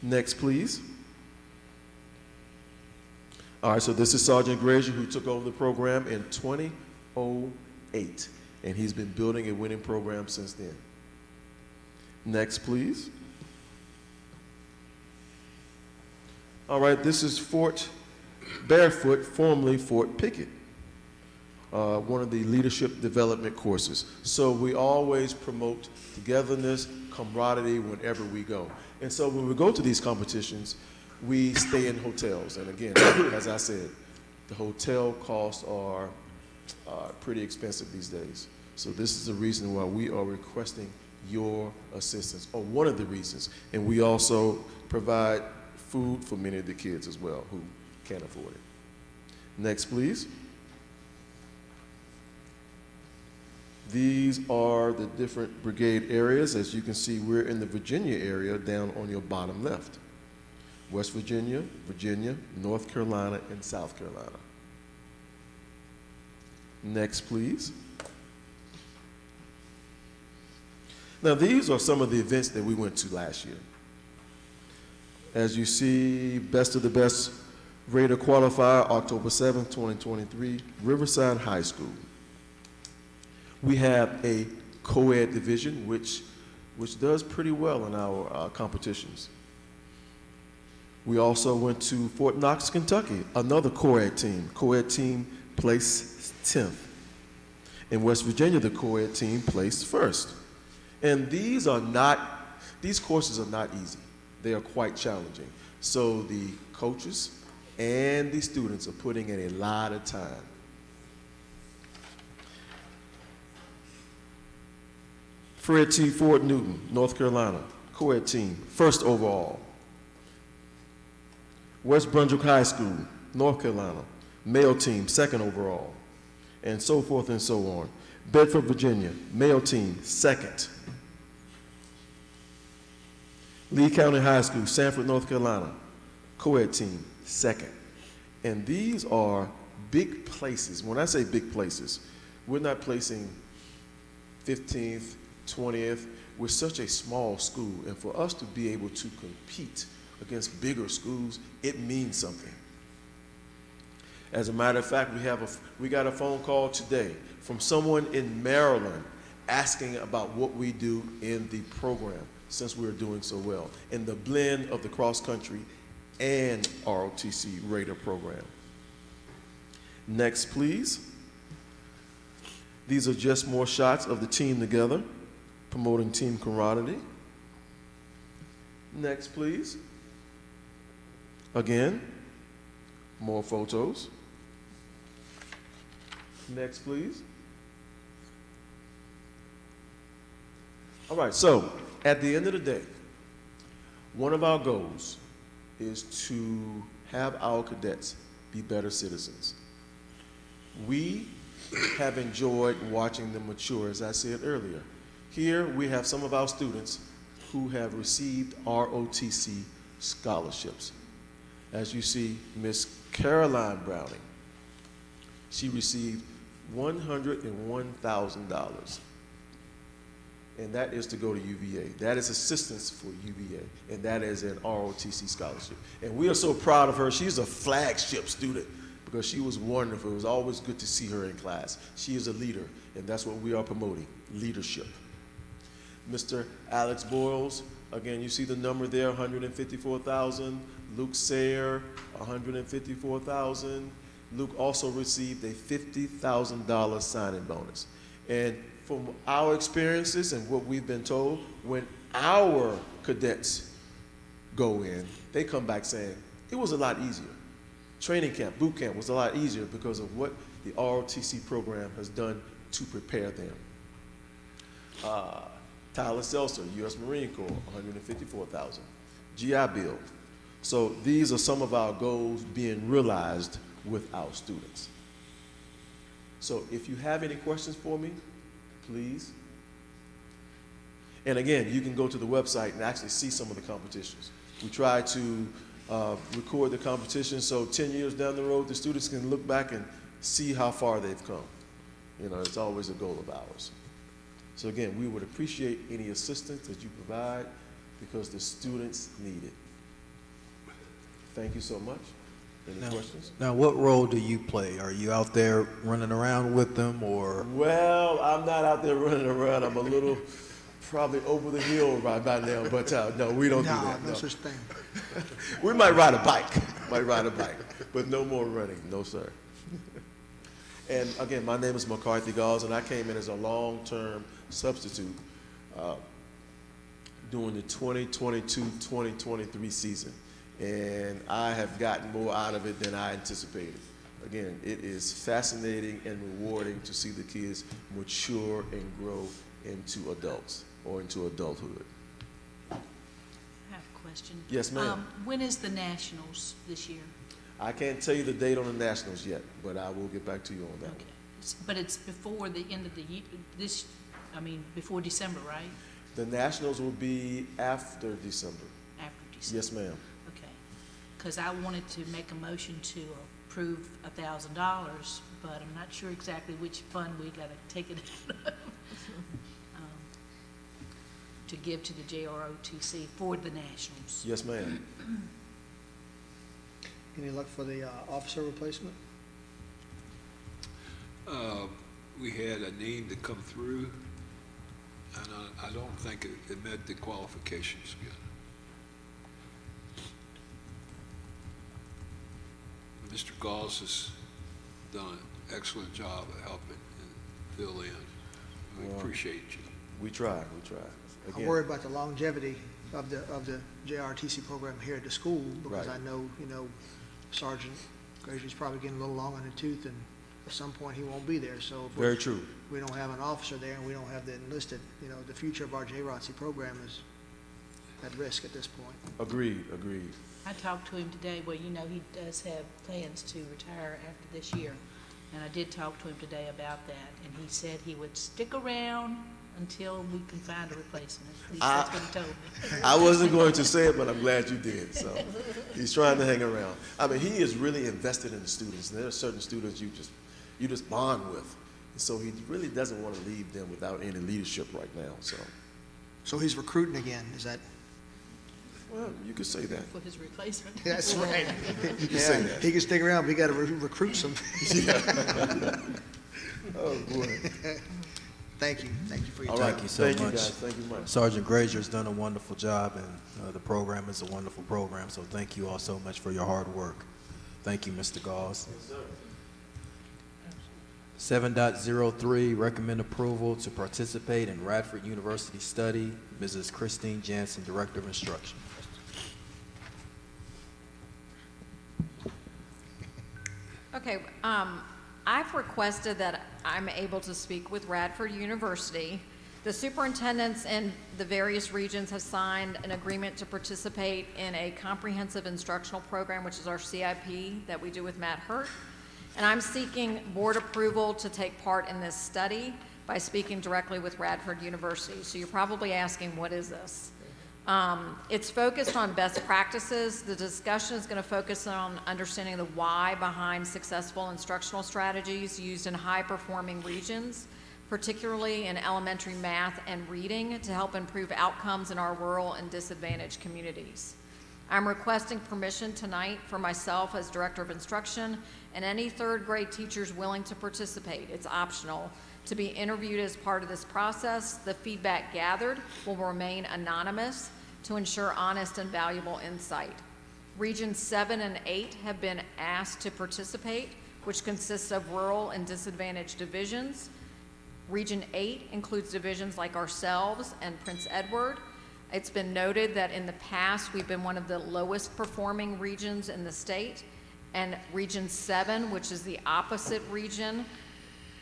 Next, please. All right, so this is Sergeant Grazier, who took over the program in 2008, and he's been building a winning program since then. Next, please. All right, this is Fort Barefoot, formerly Fort Pickett, one of the leadership development courses. So we always promote togetherness, camaraderie whenever we go. And so when we go to these competitions, we stay in hotels. And again, as I said, the hotel costs are pretty expensive these days. So this is the reason why we are requesting your assistance, or one of the reasons. And we also provide food for many of the kids as well who can't afford it. Next, please. These are the different brigade areas. As you can see, we're in the Virginia area down on your bottom left. West Virginia, Virginia, North Carolina, and South Carolina. Next, please. Now, these are some of the events that we went to last year. As you see, Best of the Best Raider Qualifier, October 7th, 2023, Riverside High School. We have a co-ed division, which does pretty well in our competitions. We also went to Fort Knox, Kentucky, another co-ed team. Co-ed team placed 10th. In West Virginia, the co-ed team placed 1st. And these courses are not easy. They are quite challenging. So the coaches and the students are putting in a lot of time. Fred T. Fort Newton, North Carolina, co-ed team, 1st overall. West Brunswick High School, North Carolina, male team, 2nd overall, and so forth and so on. Bedford, Virginia, male team, 2nd. Lee County High School, Sanford, North Carolina, co-ed team, 2nd. And these are big places. When I say big places, we're not placing 15th, 20th. We're such a small school, and for us to be able to compete against bigger schools, it means something. As a matter of fact, we got a phone call today from someone in Maryland asking about what we do in the program since we're doing so well in the blend of the cross-country and ROTC Raider program. Next, please. These are just more shots of the team together, promoting team camaraderie. Next, please. Again, more photos. Next, please. All right, so at the end of the day, one of our goals is to have our cadets be better citizens. We have enjoyed watching them mature, as I said earlier. Here we have some of our students who have received ROTC scholarships. As you see, Miss Caroline Browning, she received $101,000. And that is to go to UVA. That is assistance for UVA, and that is an ROTC scholarship. And we are so proud of her. She's a flagship student because she was wonderful. It was always good to see her in class. She is a leader, and that's what we are promoting, leadership. Mr. Alex Boyles, again, you see the number there, $154,000. Luke Sayer, $154,000. Luke also received a $50,000 signing bonus. And from our experiences and what we've been told, when our cadets go in, they come back saying, it was a lot easier. training camp, boot camp was a lot easier because of what the ROTC program has done to prepare them. Tyler Seltzer, U.S. Marine Corps, $154,000. GI Bill. So these are some of our goals being realized with our students. So if you have any questions for me, please. And again, you can go to the website and actually see some of the competitions. We try to record the competition so 10 years down the road, the students can look back and see how far they've come. You know, it's always a goal of ours. So again, we would appreciate any assistance that you provide because the students need it. Thank you so much. Any questions? Now, what role do you play? Are you out there running around with them, or? Well, I'm not out there running around. I'm a little probably over the hill right by now, but no, we don't do that. No such thing. We might ride a bike, but no more running, no sir. And again, my name is McCarthy Gauls, and I came in as a long-term substitute during the 2022-2023 season. And I have gotten more out of it than I anticipated. Again, it is fascinating and rewarding to see the kids mature and grow into adults or into adulthood. I have a question. Yes, ma'am. When is the Nationals this year? I can't tell you the date on the Nationals yet, but I will get back to you on that. Okay. But it's before the end of the year, before December, right? The Nationals will be after December. After December? Yes, ma'am. Okay. Because I wanted to make a motion to approve $1,000, but I'm not sure exactly which fund we gotta take it out of. To give to the JROTC for the Nationals. Yes, ma'am. Any luck for the officer replacement? We had a name to come through, and I don't think it met the qualifications yet. Mr. Gauls has done an excellent job of helping and fill in. We Well, appreciate you. We try. I'm Again, worried about the longevity of the JRTC program here at the school, because Right. I know, Sergeant Grazier's probably getting a little long in the tooth, and at some point he won't be there, so. if very true. we don't have an officer there and we don't have the enlisted, the future of our JROTC program is at risk at this point. Agreed. I talked to him today, he does have plans to retire after this year. And I did talk to him today about that, and he said he would stick around until we can find a replacement. At least that's what he told me. I wasn't going to say it, but I'm glad you did. So he's trying to hang around. I mean, he is really invested in the students. And there are certain students you just bond with. So he really doesn't want to leave them without any leadership right now. So he's recruiting again, is that? Well, you could say that. For his replacement. That's right. You could say that. He can stick around, but we got to recruit some. Oh boy. Thank you for your All time. right. Thank you so Thank much. you guys. Thank you much. Sergeant Grazier's done a wonderful job, and the program is a wonderful program, so thank you all so much for your hard work. Thank you, Mr. Gauls. 7.03, recommend approval to participate in Radford University study. Mrs. Christine Jansen, Director of Instruction. Okay, I've requested that I'm able to speak with Radford University. The superintendents in the various regions have signed an agreement to participate in a comprehensive instructional program, which is our CIP that we do with Matt Hurt. And I'm seeking board approval to take part in this study by speaking directly with Radford University. So you're probably asking, what is this? It's focused on best practices. The discussion is going to focus on understanding the why behind successful instructional strategies used in high-performing regions, particularly in elementary math and reading, to help improve outcomes in our rural and disadvantaged communities. I'm requesting permission tonight for myself as Director of Instruction and any third grade teachers willing to participate. It's optional to be interviewed as part of this process. The feedback gathered will remain anonymous to ensure honest and valuable insight. Regions 7 and 8 have been asked to participate, which consists of rural and disadvantaged divisions. Region 8 includes divisions like ourselves and Prince Edward. It's been noted that in the past, we've been one of the lowest performing regions in the state, And Region 7, which is the opposite region,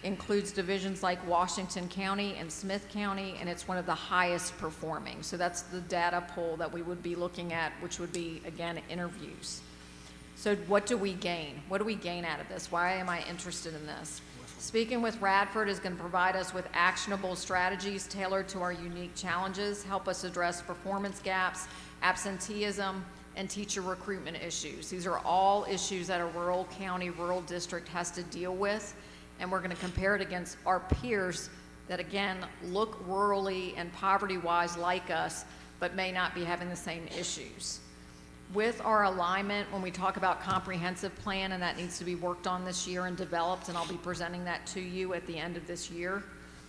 includes divisions like Washington County and Smith County, and it's one of the highest performing. So that's the data pool that we would be looking at, which would be, again, interviews. So what do we gain? What do we gain out of this? Why am I interested in this? Speaking with Radford is going to provide us with actionable strategies tailored to our unique challenges, help us address performance gaps, absenteeism, and teacher recruitment issues. These are all issues that a rural county, rural district has to deal with, and we're going to compare it against our peers that, again, look rurally and poverty-wise like us, but may not be having the same issues. With our alignment, when we talk about comprehensive plan, and that needs to be worked on this year and developed, and I'll be presenting that to you at the end of this year.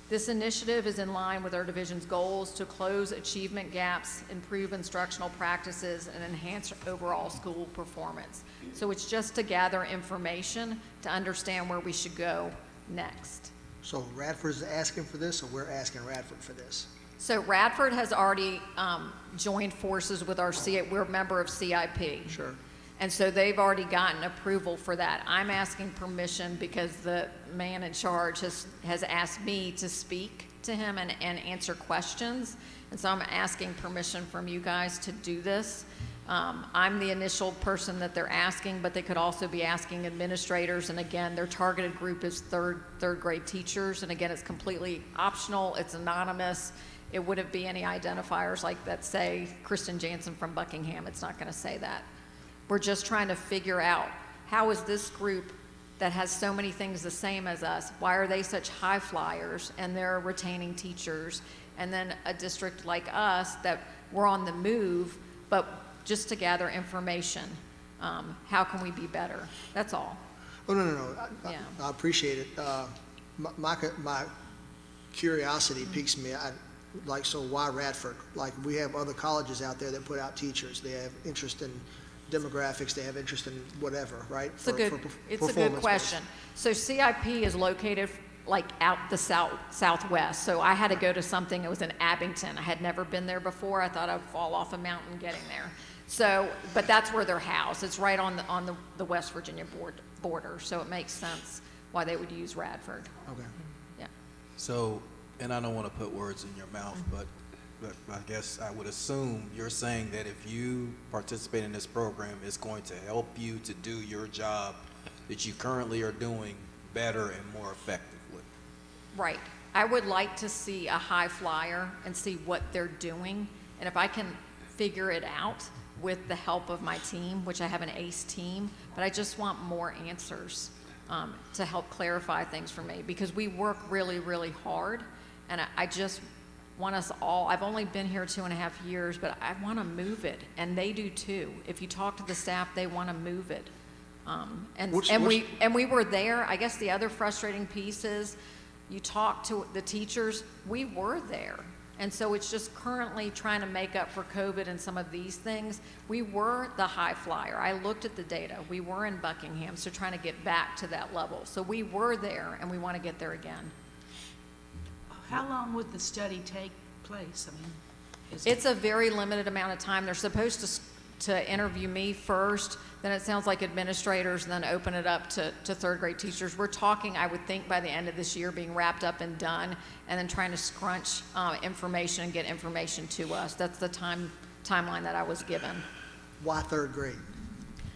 This initiative is in line with our division's goals to close achievement gaps, improve instructional practices, and enhance overall school performance. So it's just to gather information to understand where we should go next. So Radford's asking for this, or we're asking Radford for this? So Radford has already joined forces with our we're a member of CIP. Sure. And so they've already gotten approval for that. I'm asking permission because the man in charge has asked me to speak to him and answer questions. And so I'm asking permission from you guys to do this. I'm the initial person that they're asking, but they could also be asking administrators. And again, their targeted group is third grade teachers. And again, it's completely optional. It's anonymous. It wouldn't be any identifiers like that say Kristen Jansen from Buckingham. It's not going to say that. We're just trying to figure out how is this group that has so many things the same as us, why are they such high flyers and they're retaining teachers? And then a district like us that we're on the move, but just to gather information, how can we be better? That's all. Oh, no. Yeah. I appreciate it. My curiosity piques me. So why Radford? Like, we have other colleges out there that put out teachers. They have interest in demographics, they have interest in whatever, right? It's a good question. So CIP is located like out the southwest. So I had to go to something, it was in Abington. I had never been there before. I thought I'd fall off a mountain getting there. So, but that's where they're housed. It's right on the West Virginia border. So it makes sense why they would use Radford. Okay. Yeah. So, and I don't want to put words in your mouth, but I guess I would assume you're saying that if you participate in this program, it's going to help you to do your job that you currently are doing better and more effectively. Right. I would like to see a high flyer and see what they're doing. And if I can figure it out with the help of my team, which I have an ACE team, but I just want more answers to help clarify things for me, because we work really, really hard. And I just want us all, I've only been here 2.5 years, but I want to move it, and they do too. If you talk to the staff, they want to move it. We were there. I guess the other frustrating piece is you talk to the teachers, we were there. And so it's just currently trying to make up for COVID and some of these things. We were the high flyer. I looked at the data. We were in Buckingham, so trying to get back to that level. So we were there, and we want to get there again. How long would the study take place? I mean, It's a very limited amount of time. They're supposed to interview me first, then it sounds like administrators, and then open it up to third grade teachers. We're talking, I would think, by the end of this year, being wrapped up and done, and then trying to scrunch information and get information to us. That's the timeline that I was given. Why third grade?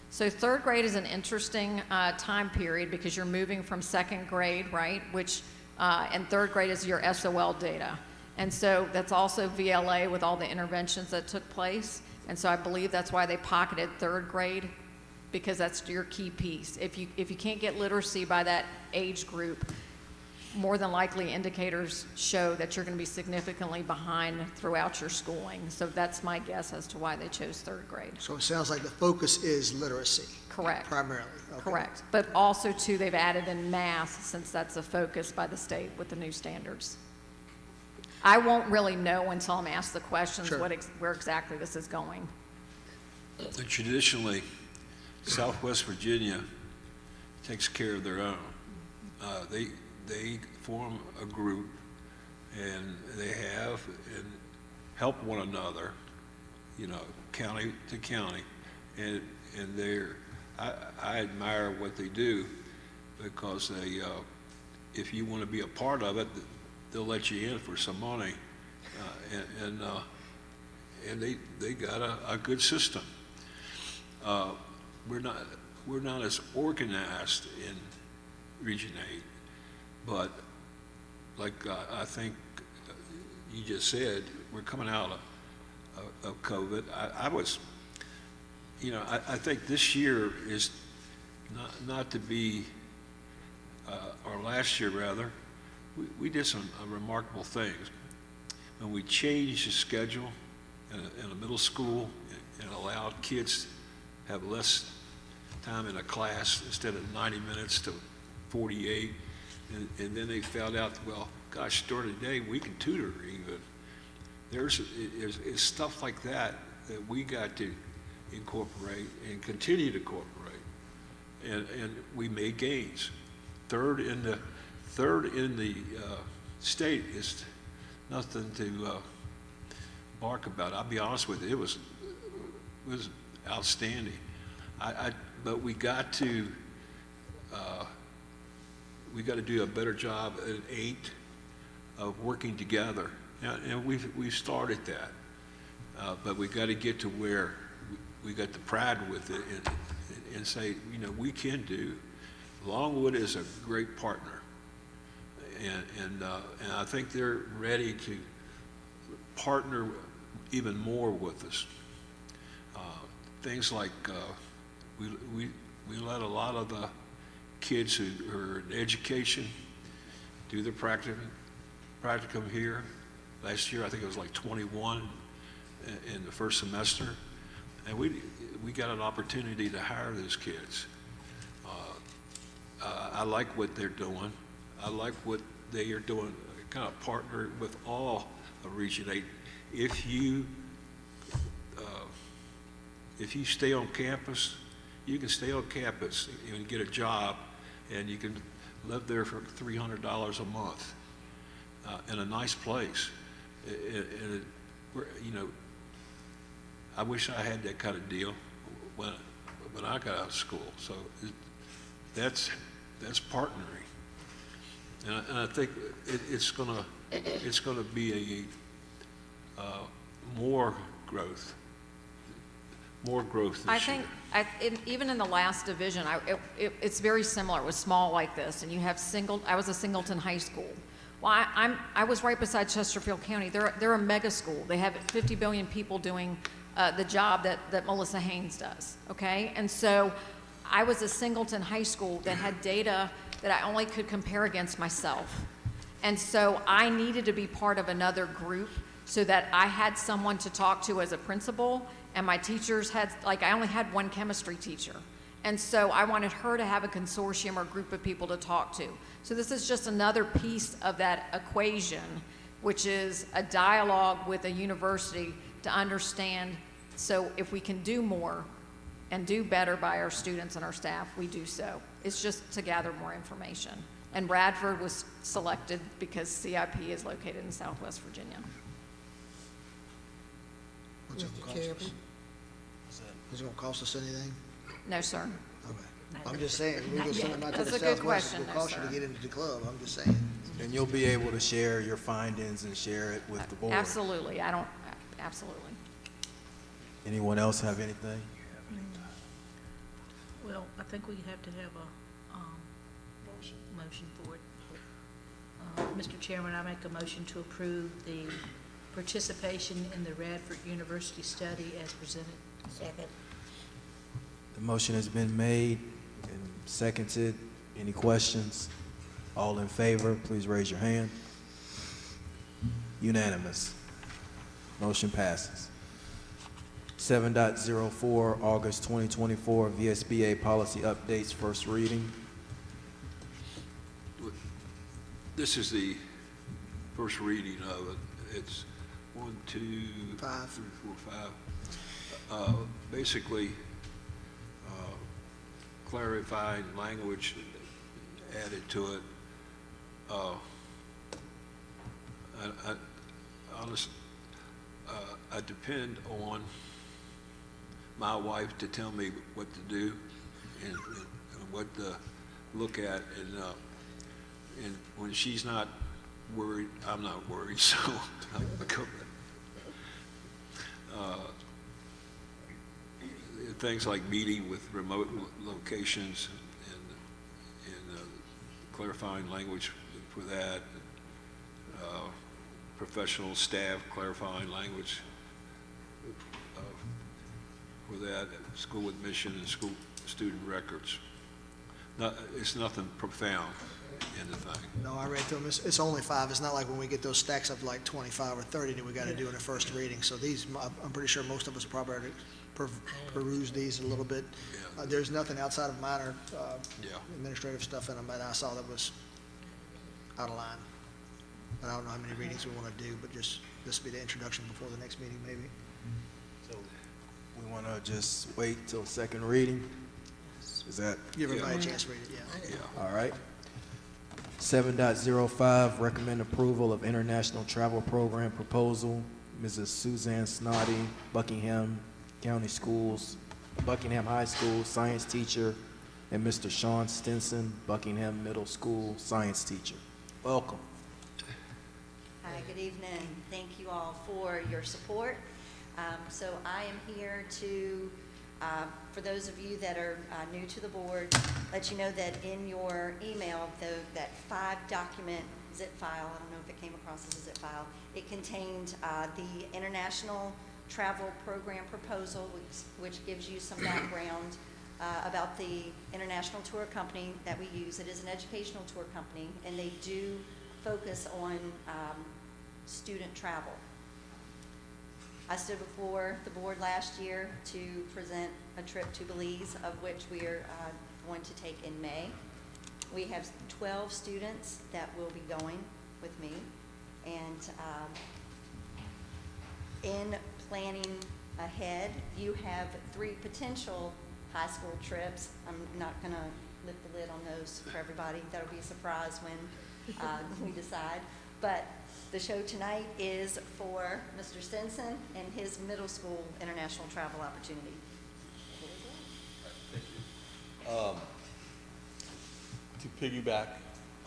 So third grade is an interesting time period because you're moving from second grade, right, which and third grade is your SOL data. And so that's also VLA with all the interventions that took place. And so I believe that's why they pocketed third grade, because that's your key piece. If you can't get literacy by that age group, more than likely indicators show that you're going to be significantly behind throughout your schooling. So that's my guess as to why they chose third grade. So it sounds like the focus is literacy. Correct. Primarily. Okay. Correct. But also, too, they've added in math, since that's a focus by the state with the new standards. I won't really know until I'm asked the questions Sure. where exactly this is going. Traditionally, Southwest Virginia takes care of their own. They form a group, and they have and help one another, you know, county to county, and they're I admire what they do because they, if you want to be a part of it, they'll let you in for some money. And they got a good system. We're not as organized in Region 8, but like I think you just said, we're coming out of COVID. I was, you know, I think this year is not to be, or last year rather, we did some remarkable things. When we changed the schedule in a middle school and allowed kids to have less time in a class instead of 90 minutes to 48, and then they found out, well, gosh, during the day we can tutor even. There's stuff like that that we got to incorporate and continue to incorporate, and we made gains. Third in the state is nothing to bark about. I'll be honest with you, it was outstanding. But we got to do a better job at 8 of working together, and we've started that. But we got to get to where we got the pride with it and say, you know, we can do. Longwood is a great partner, and I think they're ready to partner even more with us. Things like we let a lot of the kids who are in education do their practicum here. Last year, I think it was like 21 in the first semester, and we got an opportunity to hire those kids. I like what they're doing. I like what they are doing, kind of partner with all of Region 8. If you stay on campus, you can stay on campus and get a job, and you can live there for $300 a month in a nice place. And you know, I wish I had that kind of deal when I got out of school. So that's partnering, and I think it's gonna be a more growth this I think, year. even in the last division, it's very similar. It was small like this, and you have I was a Singleton High School. Well, I was right beside Chesterfield County. They're a mega school. They have 50 billion people doing the job that Melissa Haynes does, okay? And so I was a Singleton High School that had data that I only could compare against myself. And so I needed to be part of another group so that I had someone to talk to as a principal, and my teachers had, like, I only had one chemistry teacher. And so I wanted her to have a consortium or group of people to talk to. So this is just another piece of that equation, which is a dialogue with a university to understand. So if we can do more and do better by our students and our staff, we do so. It's just to gather more information. And Radford was selected because CIP is located in Southwest Virginia. What's it Mr. gonna cost Chairman? us? Is it gonna cost us anything? No, sir. Okay. I'm just saying, we go somewhere not to That's the a good Southwest, question, it will no, cost you to sir. get into the club, I'm just saying. And you'll be able to share your findings and share it with the board. Absolutely. Absolutely. Anyone else have anything? Well, I think we have to have a motion for it. Mr. Chairman, I make a motion to approve the participation in the Radford University study as presented. Second. The motion has been made and seconded. Any questions? All in favor, please raise your hand. Unanimous. Motion passes. 7.04, August 2024, VSBA policy updates, first reading. This is the first reading of it. It's 1, 2, 5. 3, 4, 5. Basically, clarifying language added to it. I depend on my wife to tell me what to do, and what to look at, and when she's not worried, I'm not worried, so things like meeting with remote locations and clarifying language for that, professional staff clarifying language for that, school admission and school student records. It's nothing profound in the thing. No, I read through them. It's only 5. It's not like when we get those stacks of like 25 or 30 that we got to do in the first reading. So these, I'm pretty sure most of us probably already perused these a little bit. Yeah. There's nothing outside of minor Yeah. administrative stuff in them that I saw that was out of line. But I don't know how many readings we want to do, but just, this will be the introduction before the next meeting, maybe. So we want to just wait till second reading? Is that, Give everybody a chance to read it, yeah. Yeah. all right? 7.05, recommend approval of international travel program proposal. Mrs. Suzanne Snoddy, Buckingham County Schools, Buckingham High School science teacher, and Mr. Sean Stinson, Buckingham Middle School science teacher. Welcome. Hi, good evening. Thank you all for your support. So I am here to, for those of you that are new to the board, let you know that in your email, that 5-document zip file, I don't know if it came across as a zip file, it contained the international travel program proposal, which gives you some background about the international tour company that we use. It is an educational tour company, and they do focus on student travel. I stood before the board last year to present a trip to Belize, of which we are going to take in May. We have 12 students that will be going with me, and in planning ahead, you have 3 potential high school trips. I'm not going to lift the lid on those for everybody. That'll be a surprise when we decide. But the show tonight is for Mr. Stinson and his middle school international travel opportunity. To piggyback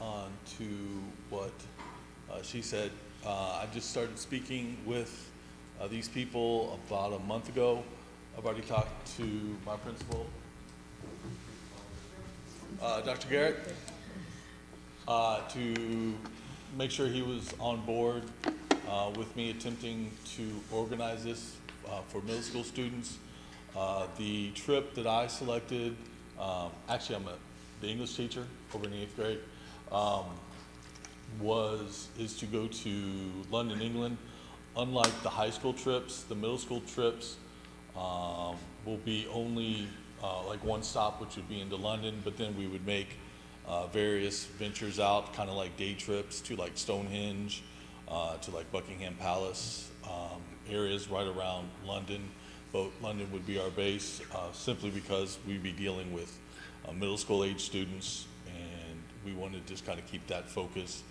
on to what she said, I just started speaking with these people about a month ago. I've already talked to my principal, Dr. Garrett, to make sure he was on board with me attempting to organize this for middle school students. The trip that I selected, actually I'm the English teacher over in the 8th grade, is to go to London, England. Unlike the high school trips, the middle school trips will be only like one stop, which would be into London, but then we would make various ventures out, kind of like day trips to like Stonehenge, to like Buckingham Palace, areas right around London. But London would be our base, simply because we'd be dealing with middle school age students, and we wanted to just kind of keep that focus,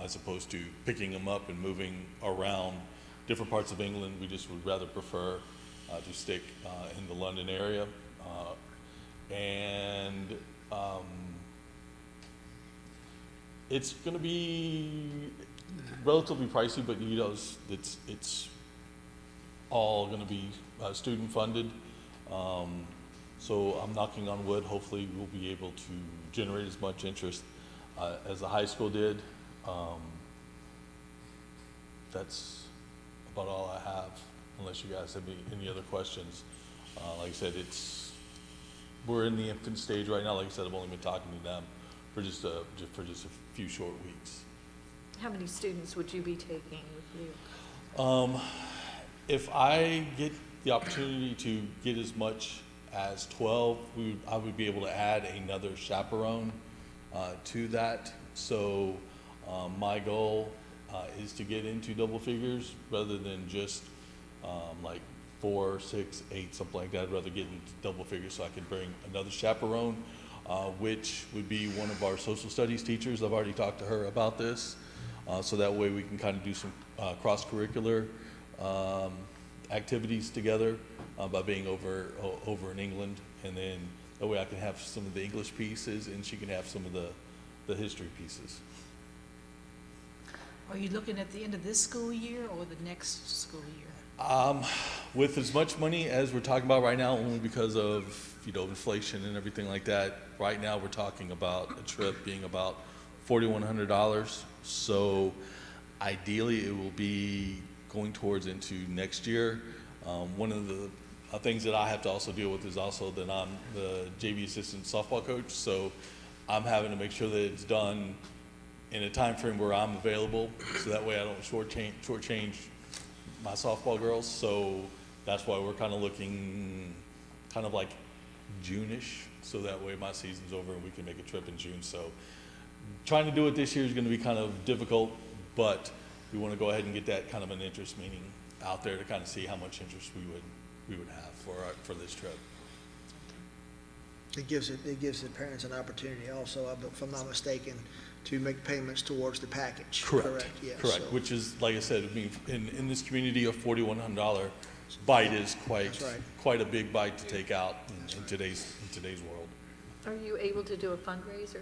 as opposed to picking them up and moving around different parts of England. We just would rather prefer to stick in the London area. It's going to be relatively pricey, but you know, it's all going to be student funded. So I'm knocking on wood. Hopefully we'll be able to generate as much interest as the high school did. That's about all I have, unless you guys have any other questions. Like I said, we're in the infant stage right now. Like I said, I've only been talking to them for just a few short weeks. How many students would you be taking with you? If I get the opportunity to get as much as 12, I would be able to add another chaperone to that. So my goal is to get into double figures rather than just like 4, 6, 8, something like that. I'd rather get into double figures so I could bring another chaperone, which would be one of our social studies teachers. I've already talked to her about this, so that way we can kind of do some cross-curricular activities together by being over in England. And then That way I can have some of the English pieces and she can have some of the history pieces. Are you looking at the end of this school year or the next school year? With as much money as we're talking about right now, only because of, inflation and everything like that, right now we're talking about a trip being about $4,100. So ideally, it will be going towards into next year. One of the things that I have to also deal with is also that I'm the JV assistant softball coach, so I'm having to make sure that it's done in a time frame where I'm available, so that way I don't shortchange my softball girls. So that's why we're kind of looking kind of like June-ish, so that way my season's over and we can make a trip in June. So trying to do it this year is going to be kind of difficult, but we want to go ahead and get that kind of an interest meeting out there to kind of see how much interest we would have for this trip. It gives the parents an opportunity also, if I'm not mistaken, to make payments towards the package. Correct. Yeah, Correct. so- Which is, like I said, I mean, in this community, a $4,100 bite is That's right. quite a big bite to take out in today's world. Are you able to do a fundraiser?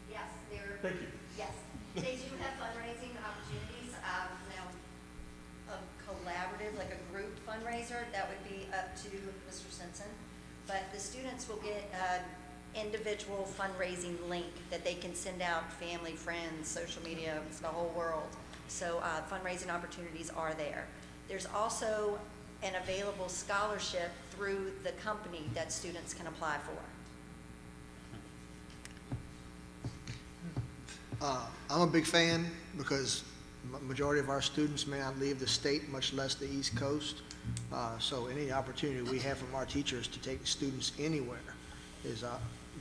Yes, Thank you. yes, they do have fundraising opportunities, now, a collaborative, like a group fundraiser, that would be up to Mr. Simpson. But the students will get an individual fundraising link that they can send out family, friends, social media, the whole world. So fundraising opportunities are there. There's also an available scholarship through the company that students can apply for. I'm a big fan because majority of our students may not leave the state, much less the East Coast. So any opportunity we have from our teachers to take students anywhere is,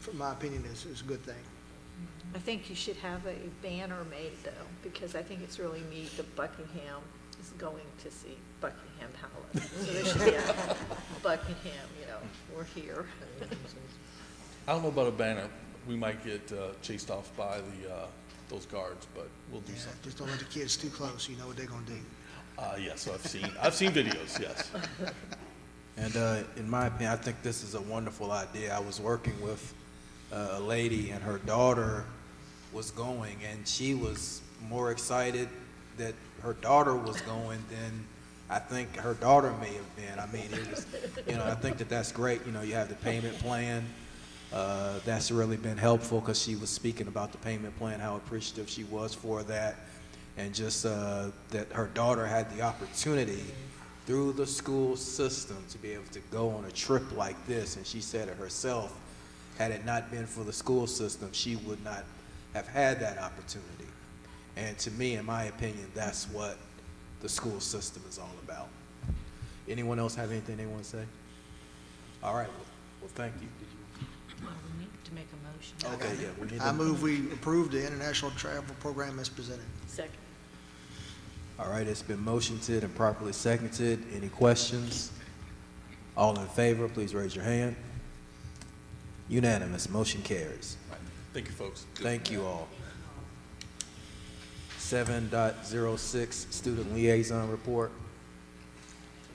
from my opinion, is a good thing. I think you should have a banner made though, because I think it's really neat that Buckingham is going to see Buckingham Palace. So there should be a Buckingham, we're here. I don't know about a banner. We might get chased off by those guards, but we'll do Yeah, something. just don't let the kids too close, you know what they're gonna do. Yes, so I've seen videos, yes. And in my opinion, I think this is a wonderful idea. I was working with a lady, and her daughter was going, and she was more excited that her daughter was going than I think her daughter may have been. I mean, it was, I think that's great. You have the payment plan. That's really been helpful because she was speaking about the payment plan, how appreciative she was for that, and just that her daughter had the opportunity through the school system to be able to go on a trip like this. And she said it herself, had it not been for the school system, she would not have had that opportunity. And to me, in my opinion, that's what the school system is all about. Anyone else have anything they want to say? All right, well thank you. Well, we need to make a motion. Okay, yeah, we need to. I move we approve the international travel program as presented. Second. All right, it's been motioned and properly seconded. Any questions? All in favor, please raise your hand. Unanimous, motion carries. Thank you, folks. Thank you all. 7.06, Student Liaison Report.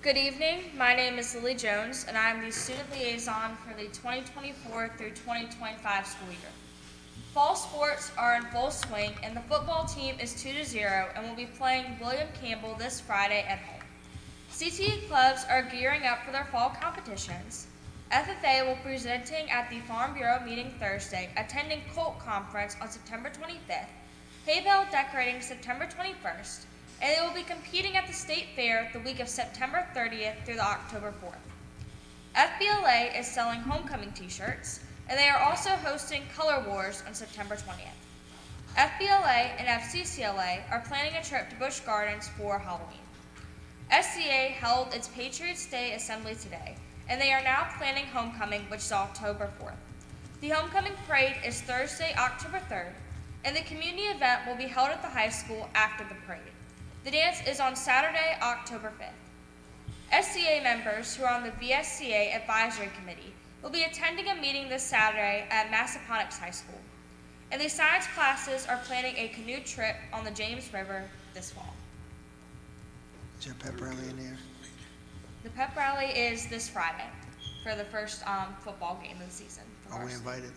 Good evening. My name is Lily Jones, and I am the student liaison for the 2024 through 2025 school year. Fall sports are in full swing, and the football team is 2-0 and will be playing William Campbell this Friday at home. CTE clubs are gearing up for their fall competitions. FFA will be presenting at the Farm Bureau meeting Thursday, attending Colt Conference on September 25th, Hayville decorating September 21st, and they will be competing at the State Fair the week of September 30th through the October 4th. FBLA is selling homecoming t-shirts, and they are also hosting Color Wars on September 20th. FBLA and FCCLA are planning a trip to Busch Gardens for Halloween. SCA held its Patriots Day assembly today, and they are now planning homecoming, which is October 4th. The homecoming parade is Thursday, October 3rd, and the community event will be held at the high school after the parade. The dance is on Saturday, October 5th. SCA members who are on the VSCA Advisory Committee will be attending a meeting this Saturday at Massaponax High School. And the science classes are planning a canoe trip on the James River this fall. Is there a pep rally in there? The pep rally is this Friday. for the first football game of the season. for Are we varsity. invited?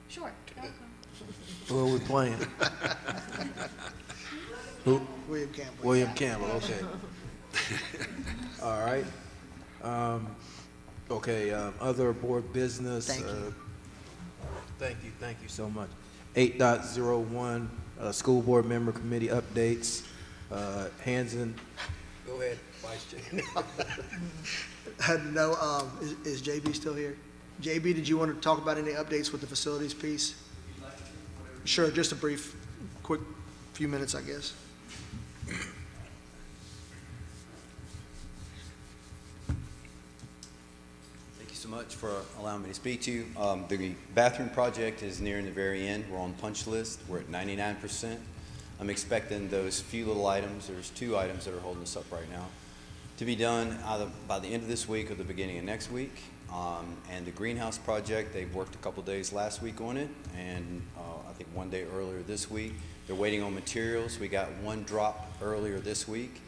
Sure. Y'all come. Who are we playing? Who? William Campbell. William Campbell, okay. All right. Okay, other board business. Thank you. Thank you so much. 8.01, school board member committee updates. Hanson, go ahead, Vice Chair. No, is JB still here? JB, did you want to talk about any updates with the facilities piece? Sure, just a brief, quick few minutes, I guess. Thank you so much for allowing me to speak to you. The bathroom project is nearing the very end. We're on punch list. We're at 99%. I'm expecting those few little items, there's 2 items that are holding us up right now, to be done either by the end of this week or the beginning of next week. And the greenhouse project, they worked a couple days last week on it, and I think 1 day earlier this week. They're waiting on materials. We got 1 drop earlier this week.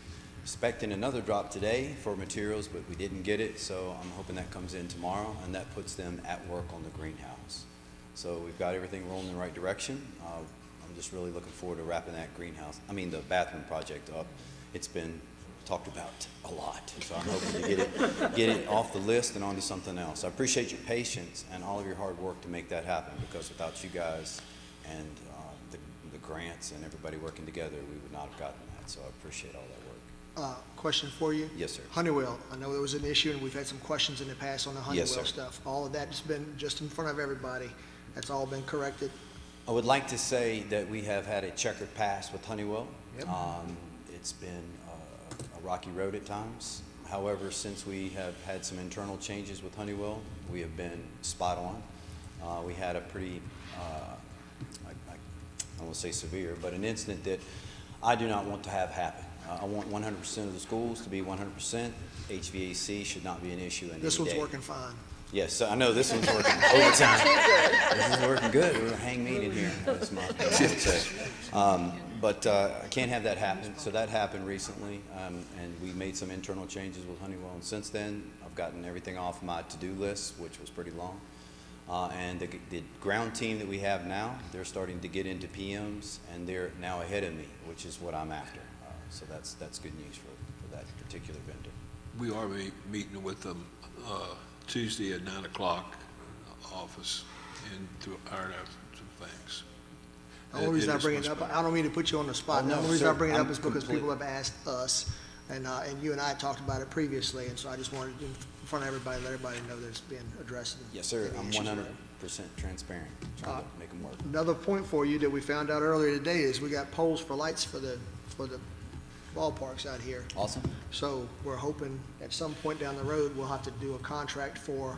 Expecting another drop today for materials, but we didn't get it, so I'm hoping that comes in tomorrow, and that puts them at work on the greenhouse. So we've got everything rolling in the right direction. I'm just really looking forward to wrapping that the bathroom project up. It's been talked about a lot, so I'm hoping to get it off the list and onto something else. I appreciate your patience and all of your hard work to make that happen, because without you guys and the grants and everybody working together, we would not have gotten that, so I appreciate all that work. Question for you? Yes, sir. Honeywell, I know there was an issue, and we've had some questions in the past on the Yes, Honeywell sir. stuff. All of that's been just in front of everybody. That's all been corrected. I would like to say that we have had a checkered past with Honeywell. Yep. It's been a rocky road at times. However, since we have had some internal changes with Honeywell, we have been spot on. We had a pretty, I don't want to say severe, but an incident that I do not want to have happen. I want 100% of the schools to be 100%. HVAC should not be an issue in any day. This one's working fine. Yes, I know this one's working overtime. This is working good. We're gonna hang meat in here this month, I would say. But I can't have that happen. So that happened recently, and we made some internal changes with Honeywell. And since then, I've gotten everything off my to-do list, which was pretty long. And the ground team that we have now, they're starting to get into PMs, and they're now ahead of me, which is what I'm after. So that's good news for that particular vendor. We are meeting with them Tuesday at 9 o'clock office and to iron out some things. The only reason I bring it up, I don't mean to put you on the spot. Oh, no, The only reason sir, I bring it up I'm is because complete- people have asked us, and you and I talked about it previously, and so I just wanted to, in front of everybody, let everybody know that it's being addressed. and Yes, sir. the I'm issues are 100% transparent, trying to make them work. Another point for you that we found out earlier today is we got poles for lights for the ballparks out here. Awesome. So we're hoping at some point down the road, we'll have to do a contract for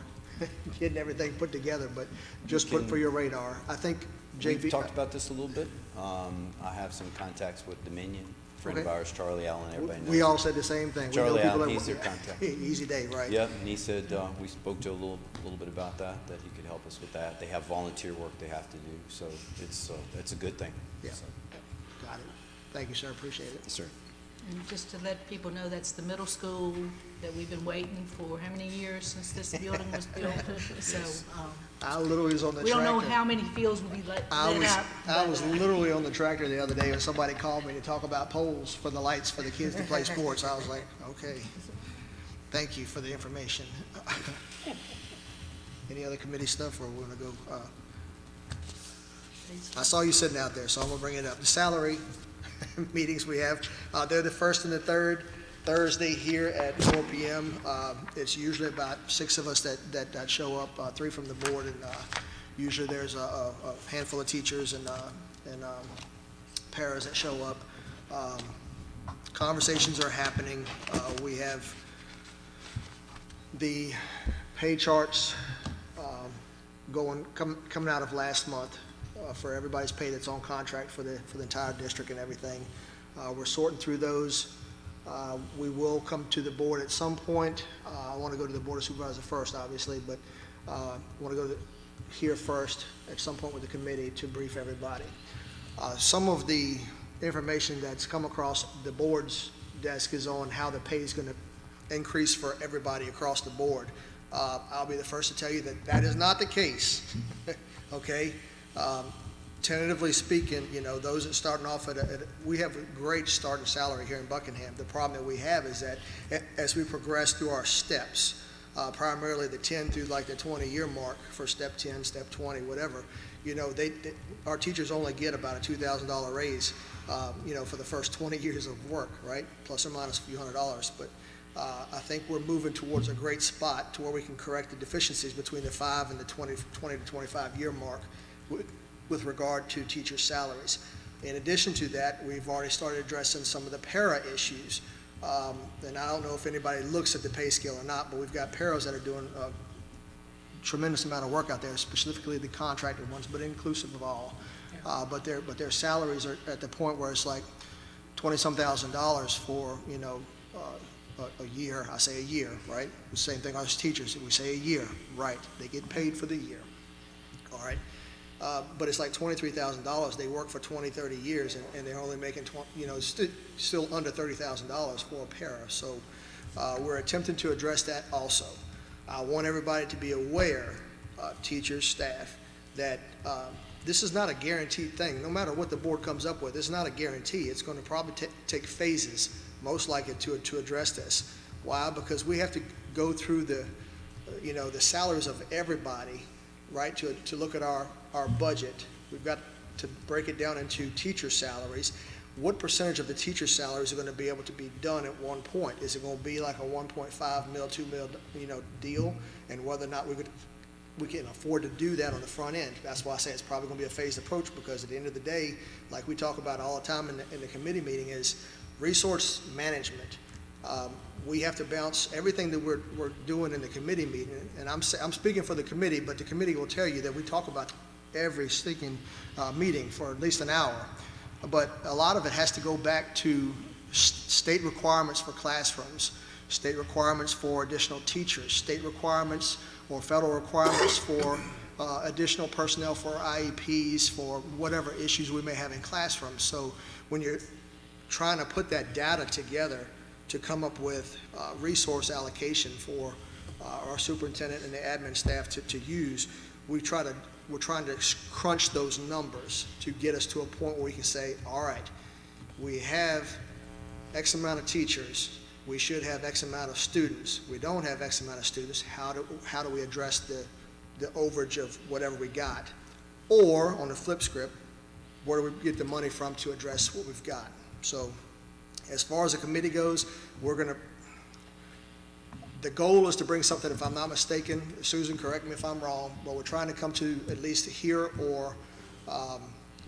getting everything put together, but just put for your radar. I think We've JV. talked about this a little bit. I have some contacts with Dominion, friend of Okay. ours, Charlie Allen, everybody knows. We all said the same thing. We know Charlie people Allen, that- he's their contact. Easy day, right? Yep, and he said, we spoke to a little bit about that he could help us with that. They have volunteer work they have to do, so it's a good thing. Yeah. So, Got it. Thank you, sir. Appreciate it. yes, sir. And just to let people know, that's the middle school that we've been waiting for how many years since this building was built? So, I literally was on the we don't tractor. know how many fields will be lit I up. was literally on the tractor the other day, and somebody called me to talk about poles for the lights for the kids to play sports. I was like, okay, thank you for the information. Any other committee stuff, or we're gonna go, I saw you sitting out there, so I'm gonna bring it up. The salary meetings we have, they're the first and the third Thursday here at 4 p.m. It's usually about 6 of us that show up, 3 from the board, and usually there's a handful of teachers and paras that show up. Conversations are happening. We have the pay charts coming out of last month for everybody's pay that's on contract for the entire district and everything. We're sorting through those. We will come to the board at some point. I want to go to the Board of Supervisors first, obviously, but I want to go here first at some point with the committee to brief everybody. Some of the information that's come across the board's desk is on how the pay is going to increase for everybody across the board. I'll be the first to tell you that that is not the case, okay? Tentatively speaking, you know, those that starting off we have a great starting salary here in Buckingham. The problem that we have is that as we progress through our steps, primarily the 10 through like the 20-year mark for step 10, step 20, whatever, you know, our teachers only get about a $2,000 raise, you know, for the first 20 years of work, right? Plus or minus a few $100s. But I think we're moving towards a great spot to where we can correct the deficiencies between the 5 and the 20 to 25 year mark with regard to teacher salaries. In addition to that, we've already started addressing some of the para issues. And I don't know if anybody looks at the pay scale or not, but we've got paras that are doing a tremendous amount of work out there, specifically the contracted ones, but inclusive of all. But their salaries are at the point where it's like $20-some thousand for, you know, a year. I say a year, right? The same thing as teachers. We say a year, right? They get paid for the year, all right? But it's like $23,000. They work for 20, 30 years, and they're only making, still under $30,000 for a para. So we're attempting to address that also. I want everybody to be aware, teachers, staff, that this is not a guaranteed thing. No matter what the board comes up with, it's not a guarantee. It's going to probably take phases, most likely, to address this. Why? Because we have to go through the salaries of everybody, right, to look at our budget. We've got to break it down into teacher salaries. What percentage of the teacher salaries are going to be able to be done at one point? Is it going to be like a 1.5 mil, 2 mil, deal? And whether or not we can afford to do that on the front end. That's why I say it's probably going to be a phased approach, because at the end of the day, like we talk about all the time in the committee meeting, is resource management. We have to balance everything that we're doing in the committee meeting, and I'm speaking for the committee, but the committee will tell you that we talk about every stinking meeting for at least an hour. But a lot of it has to go back to state requirements for classrooms, state requirements for additional teachers, state requirements or federal requirements for additional personnel for IEPs, for whatever issues we may have in classrooms. So when you're trying to put that data together to come up with resource allocation for our superintendent and the admin staff to use, we're trying to crunch those numbers to get us to a point where we can say, all right, we have X amount of teachers, we should have X amount of students. We don't have X amount of students. How do we address the overage of whatever we got? Or on the flip script, where do we get the money from to address what we've got? So as far as the committee goes, the goal is to bring something, if I'm not mistaken, Susan, correct me if I'm wrong, but we're trying to come to at least here or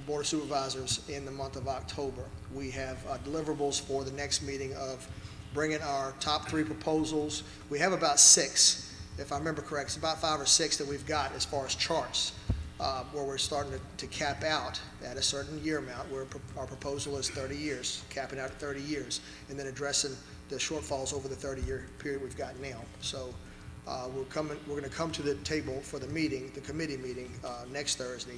Board of Supervisors in the month of October. We have deliverables for the next meeting of bringing our top 3 proposals. We have about 6, if I remember correct. It's about 5 or 6 that we've got as far as charts, where we're starting to cap out at a certain year amount, where our proposal is 30 years, capping out at 30 years, and then addressing the shortfalls over the 30-year period we've got now. So we're going to come to the table for the committee meeting next Thursday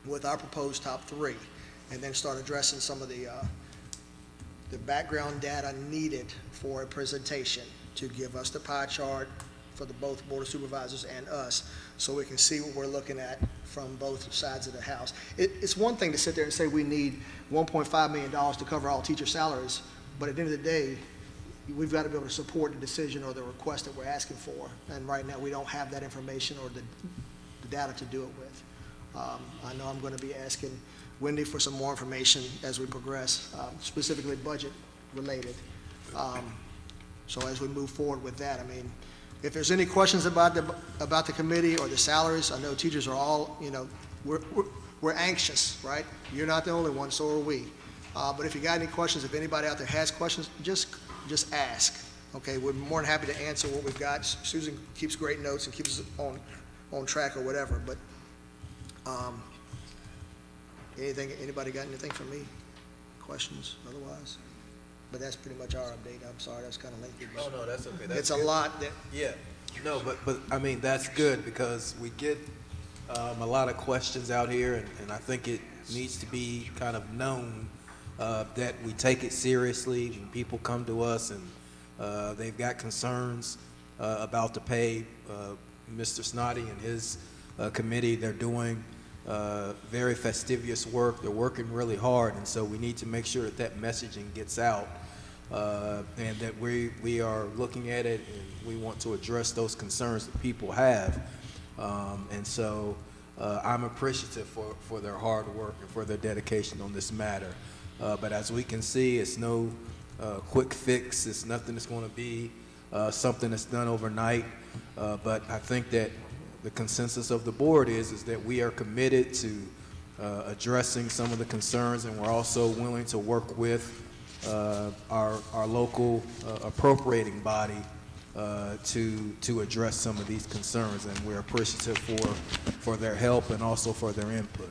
with our proposed top 3, and then start addressing some of the background data needed for a presentation to give us the pie chart for both Board of Supervisors and us, so we can see what we're looking at from both sides of the house. It's one thing to sit there and say we need $1.5 million to cover all teacher salaries, but at the end of the day, we've got to be able to support the decision or the request that we're asking for, and right now we don't have that information or the data to do it with. I know I'm going to be asking Wendy for some more information as we progress, specifically budget related. So as we move forward with that, I mean, if there's any questions about the committee or the salaries, I know teachers are all, we're anxious, right? You're not the only one, so are we. But if you got any questions, if anybody out there has questions, just ask. Okay, we're more than happy to answer what we've got. Susan keeps great notes and keeps us on track or whatever. But anybody got anything for me? Questions otherwise? But that's pretty much our update. I'm sorry, that's kind of lengthy. Oh, no, that's okay. That's it's a good. lot. Yeah. No, but I mean, that's good, because we get a lot of questions out here, and I think it needs to be kind of known that we take it seriously when people come to us and they've got concerns. about to pay Mr. Snoddy and his committee. They're doing very fastidious work. They're working really hard, and so we need to make sure that that messaging gets out, and that we are looking at it and we want to address those concerns that people have. And so I'm appreciative for their hard work and for their dedication on this matter. But as we can see, it's no quick fix. It's nothing that's going to be something that's done overnight. But I think that the consensus of the board is that we are committed to addressing some of the concerns, and we're also willing to work with our local appropriating body to address some of these concerns, and we're appreciative for their help and also for their input.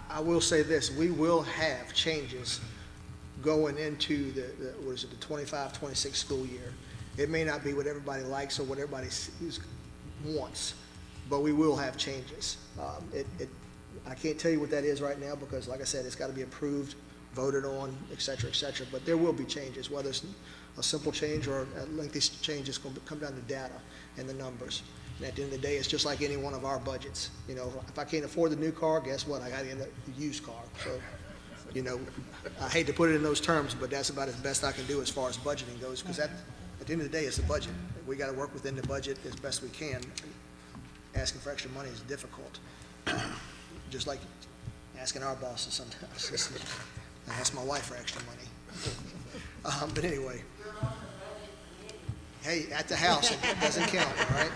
I will say this, we will have changes going into the 25-26 school year. It may not be what everybody likes or what everybody wants, but we will have changes. I can't tell you what that is right now because, like I said, it's got to be approved, voted on, et cetera, but there will be changes, whether it's a simple change or a lengthy change. It's going to come down to data and the numbers. And at the end of the day, it's just like any one of our budgets. You know, if I can't afford the new car, guess what? I got to end up with the used car. So, you know, I hate to put it in those terms, but that's about as best I can do as far as budgeting goes, because at the end of the day, it's a budget. We got to work within the budget as best we can. Asking for extra money is difficult, just like asking our bosses sometimes. I ask my wife for extra money. But anyway, hey, at the house, it doesn't count, all right?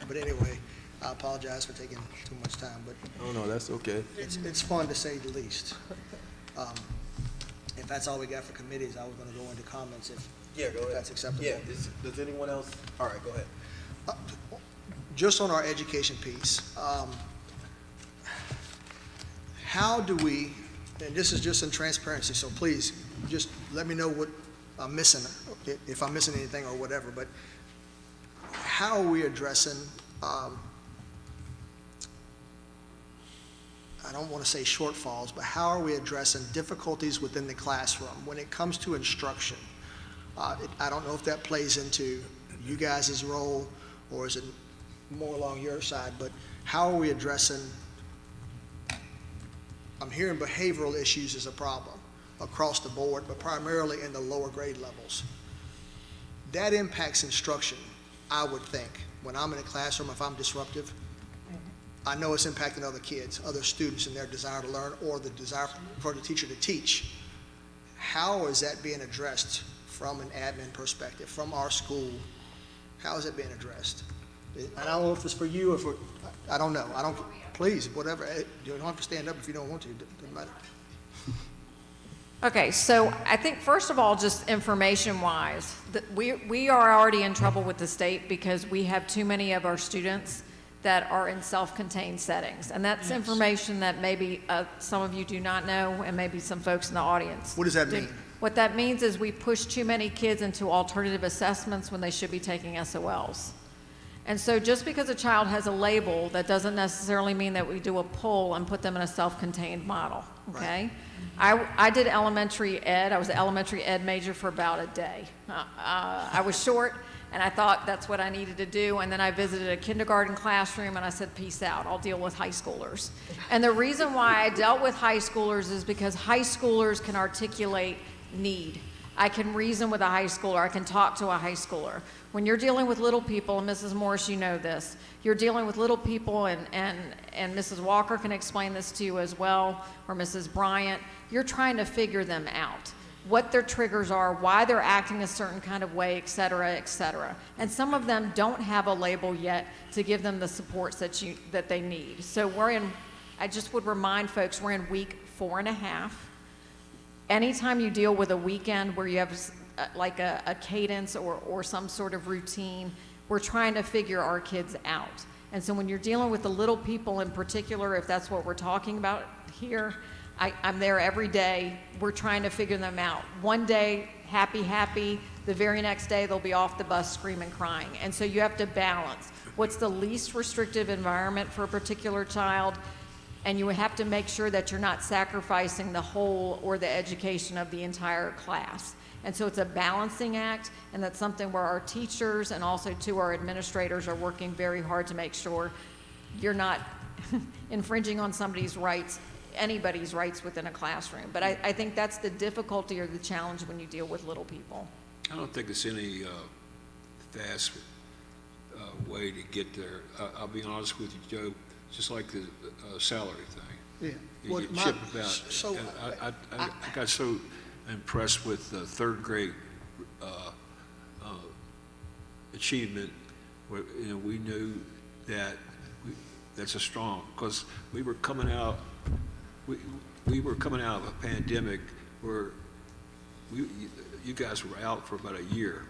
But anyway, I apologize for taking too much time, but Oh, no, that's okay. it's fun to say the least. If that's all we got for committees, I was going to go into comments if that's acceptable. Yeah, does anyone else? All right, go ahead. Just on our education piece, how do we, and this is just in transparency, so please, just let me know what I'm missing, if I'm missing anything or whatever, but how are we addressing, I don't want to say shortfalls, but how are we addressing difficulties within the classroom when it comes to instruction? I don't know if that plays into you guys' role, or is it more along your side, but how are we addressing, I'm hearing behavioral issues is a problem across the board, but primarily in the lower grade levels. That impacts instruction, I would think. When I'm in a classroom, if I'm disruptive, I know it's impacting other kids, other students in their desire to learn or the desire for the teacher to teach. How is that being addressed from an admin perspective, from our school? How is it being addressed? I don't know if it's for you or for, I don't know. Please, whatever. You don't have to stand up if you don't want to. It doesn't matter. Okay, so I think first of all, just information-wise, we are already in trouble with the state because we have too many of our students that are in self-contained settings. And that's information that maybe some of you do not know, and maybe some folks in the audience. What does that mean? What that means is we push too many kids into alternative assessments when they should be taking SOLs. And so just because a child has a label, that doesn't necessarily mean that we do a poll and put them in a self-contained model, okay? Right. I did elementary ed. I was an elementary ed major for about a day. I was short, and I thought that's what I needed to do, and then I visited a kindergarten classroom, and I said, peace out, I'll deal with high schoolers. And the reason why I dealt with high schoolers is because high schoolers can articulate need. I can reason with a high schooler. I can talk to a high schooler. When you're dealing with little people, and Mrs. Morris, you know this, you're dealing with little people, and Mrs. Walker can explain this to you as well, or Mrs. Bryant, you're trying to figure them out, what their triggers are, why they're acting a certain kind of way, et cetera, et cetera. And some of them don't have a label yet to give them the supports that they need. So I just would remind folks, we're in week 4.5. Anytime you deal with a weekend where you have like a cadence or some sort of routine, we're trying to figure our kids out. And so when you're dealing with the little people in particular, if that's what we're talking about here, I'm there every day. We're trying to figure them out. One day, happy. The very next day, they'll be off the bus screaming, crying. And so you have to balance. What's the least restrictive environment for a particular child? And you have to make sure that you're not sacrificing the whole or the education of the entire class. And so it's a balancing act, and that's something where our teachers and also too our administrators are working very hard to make sure you're not infringing on somebody's rights, anybody's rights within a classroom. But I think that's the difficulty or the challenge when you deal with little people. I don't think it's any fast way to get there. I'll be honest with you, Joe, just like the salary thing. Yeah. You Well, get my- chipped about. so, I got so impressed with the third grade achievement, where, you know, we knew that that's a strong, because we were coming out of a pandemic where you guys were out for about a year.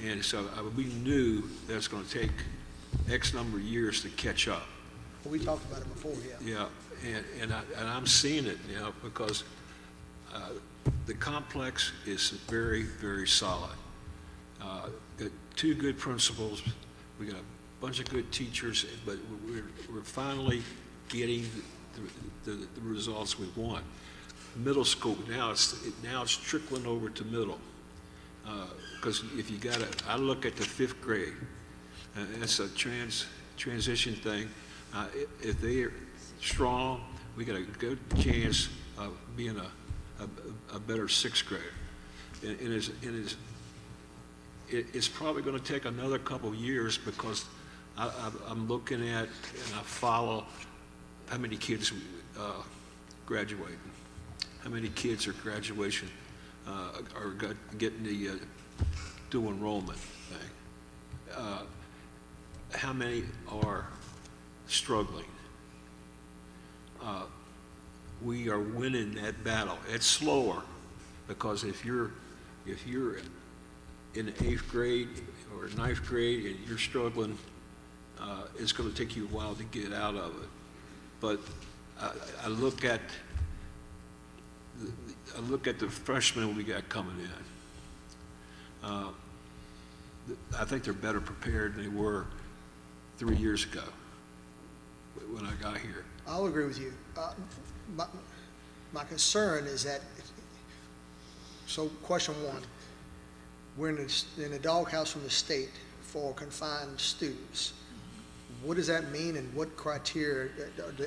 And so we knew that it's going to take X number of years to catch up. We talked about it before, yeah. Yeah, and I'm seeing it now because the complex is very, very solid. Got two good principals, we got a bunch of good teachers, but we're finally getting the results we want. Middle school, now it's trickling over to middle. Because if you I look at the fifth grade, it's a transition thing. If they're strong, we got a good chance of being a better sixth grader. And it's probably going to take another couple of years because I'm looking at and I follow how many kids graduating, how many kids are graduation are getting the dual enrollment thing, how many are struggling. We are winning that battle. It's slower because if you're in the 8th grade or 9th grade and you're struggling, it's going to take you a while to get out of it. But I look at the freshmen we got coming in. I think they're better prepared than they were 3 years ago when I got here. I'll agree with you. My concern is that, so question one, we're in the doghouse from the state for confined students. What does that mean, and what criteria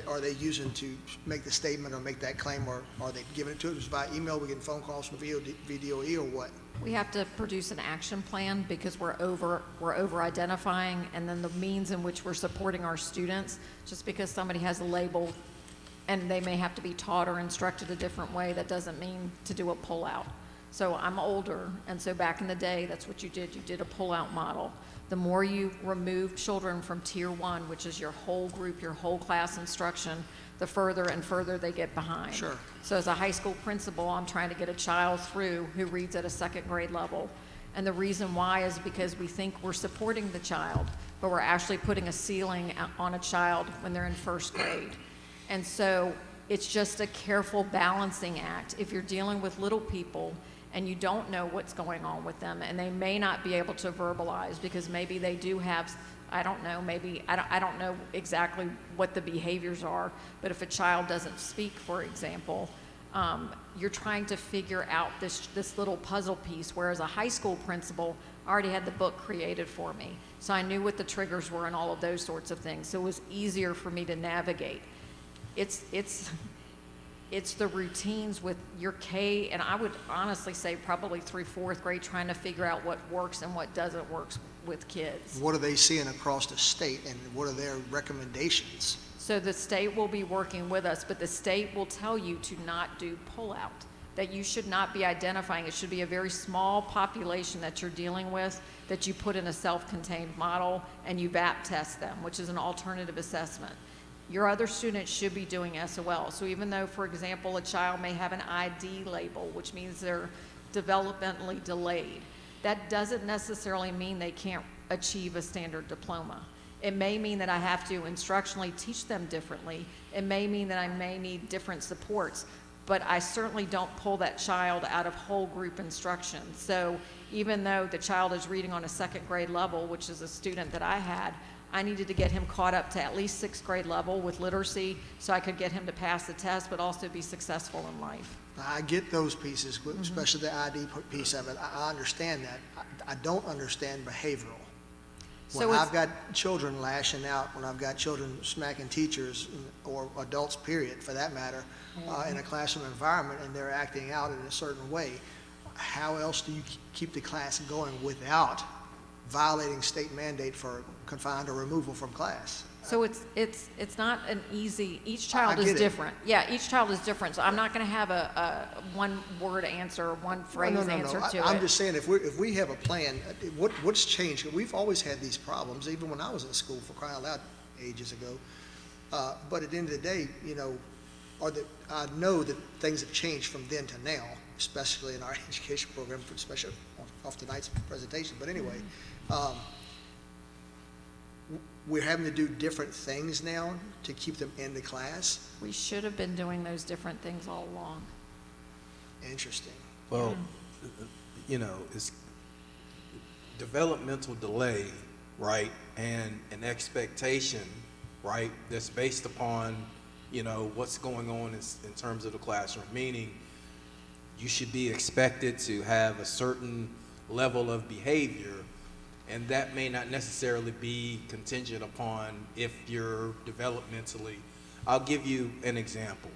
are they using to make the statement or make that claim, or are they giving it to us by email, we're getting phone calls from VDOE, or what? We have to produce an action plan because we're over identifying, and then the means in which we're supporting our students. Just because somebody has a label and they may have to be taught or instructed a different way, that doesn't mean to do a pullout. So I'm older, and so back in the day, that's what you did. You did a pullout model. The more you remove children from tier 1, which is your whole group, your whole class instruction, the further and further they get behind. Sure. So as a high school principal, I'm trying to get a child through who reads at a 2nd grade level. And the reason why is because we think we're supporting the child, but we're actually putting a ceiling on a child when they're in 1st grade. And so it's just a careful balancing act. If you're dealing with little people and you don't know what's going on with them, and they may not be able to verbalize because maybe they do have, I don't know, maybe, I don't know exactly what the behaviors are, but if a child doesn't speak, for example, you're trying to figure out this little puzzle piece, whereas a high school principal already had the book created for me. So I knew what the triggers were and all of those sorts of things. So it was easier for me to navigate. It's the routines with your K, and I would honestly say probably through 4th grade, trying to figure out what works and what doesn't work with kids. What are they seeing across the state, and what are their recommendations? So the state will be working with us, but the state will tell you to not do pullout, that you should not be identifying. It should be a very small population that you're dealing with, that you put in a self-contained model and you VAP test them, which is an alternative assessment. Your other students should be doing SOL. So even though, for example, a child may have an ID label, which means they're developmentally delayed, that doesn't necessarily mean they can't achieve a standard diploma. It may mean that I have to instructionally teach them differently. It may mean that I may need different supports, but I certainly don't pull that child out of whole group instruction. So even though the child is reading on a 2nd grade level, which is a student that I had, I needed to get him caught up to at least 6th grade level with literacy so I could get him to pass the test, but also be successful in life. I get those pieces, especially the ID piece of it. I understand that. I don't understand behavioral. When So it's- I've got children lashing out, when I've got children smacking teachers, or adults, period, for that matter, in a classroom environment, and they're acting out in a certain way, how else do you keep the class going without violating state mandate for confined or removal from class? So it's not an easy, each child I is get it. different. Yeah, each child is different, so I'm not gonna have a one-word answer, or one phrase answer to it. I'm just saying, if we have a plan, what's changed? We've always had these problems, even when I was in school, for crying out loud, ages ago. But at the end of the day, you know, I know that things have changed from then to now, especially in our education program, especially off tonight's presentation. But anyway, we're having to do different things now to keep them in the class. We should have been doing those different things all along. Interesting. Well, you know, it's developmental delay, right, and an expectation, right, that's based upon, you know, what's going on in terms of the classroom, meaning you should be expected to have a certain level of behavior, and that may not necessarily be contingent upon if you're developmentally. I'll give you an example.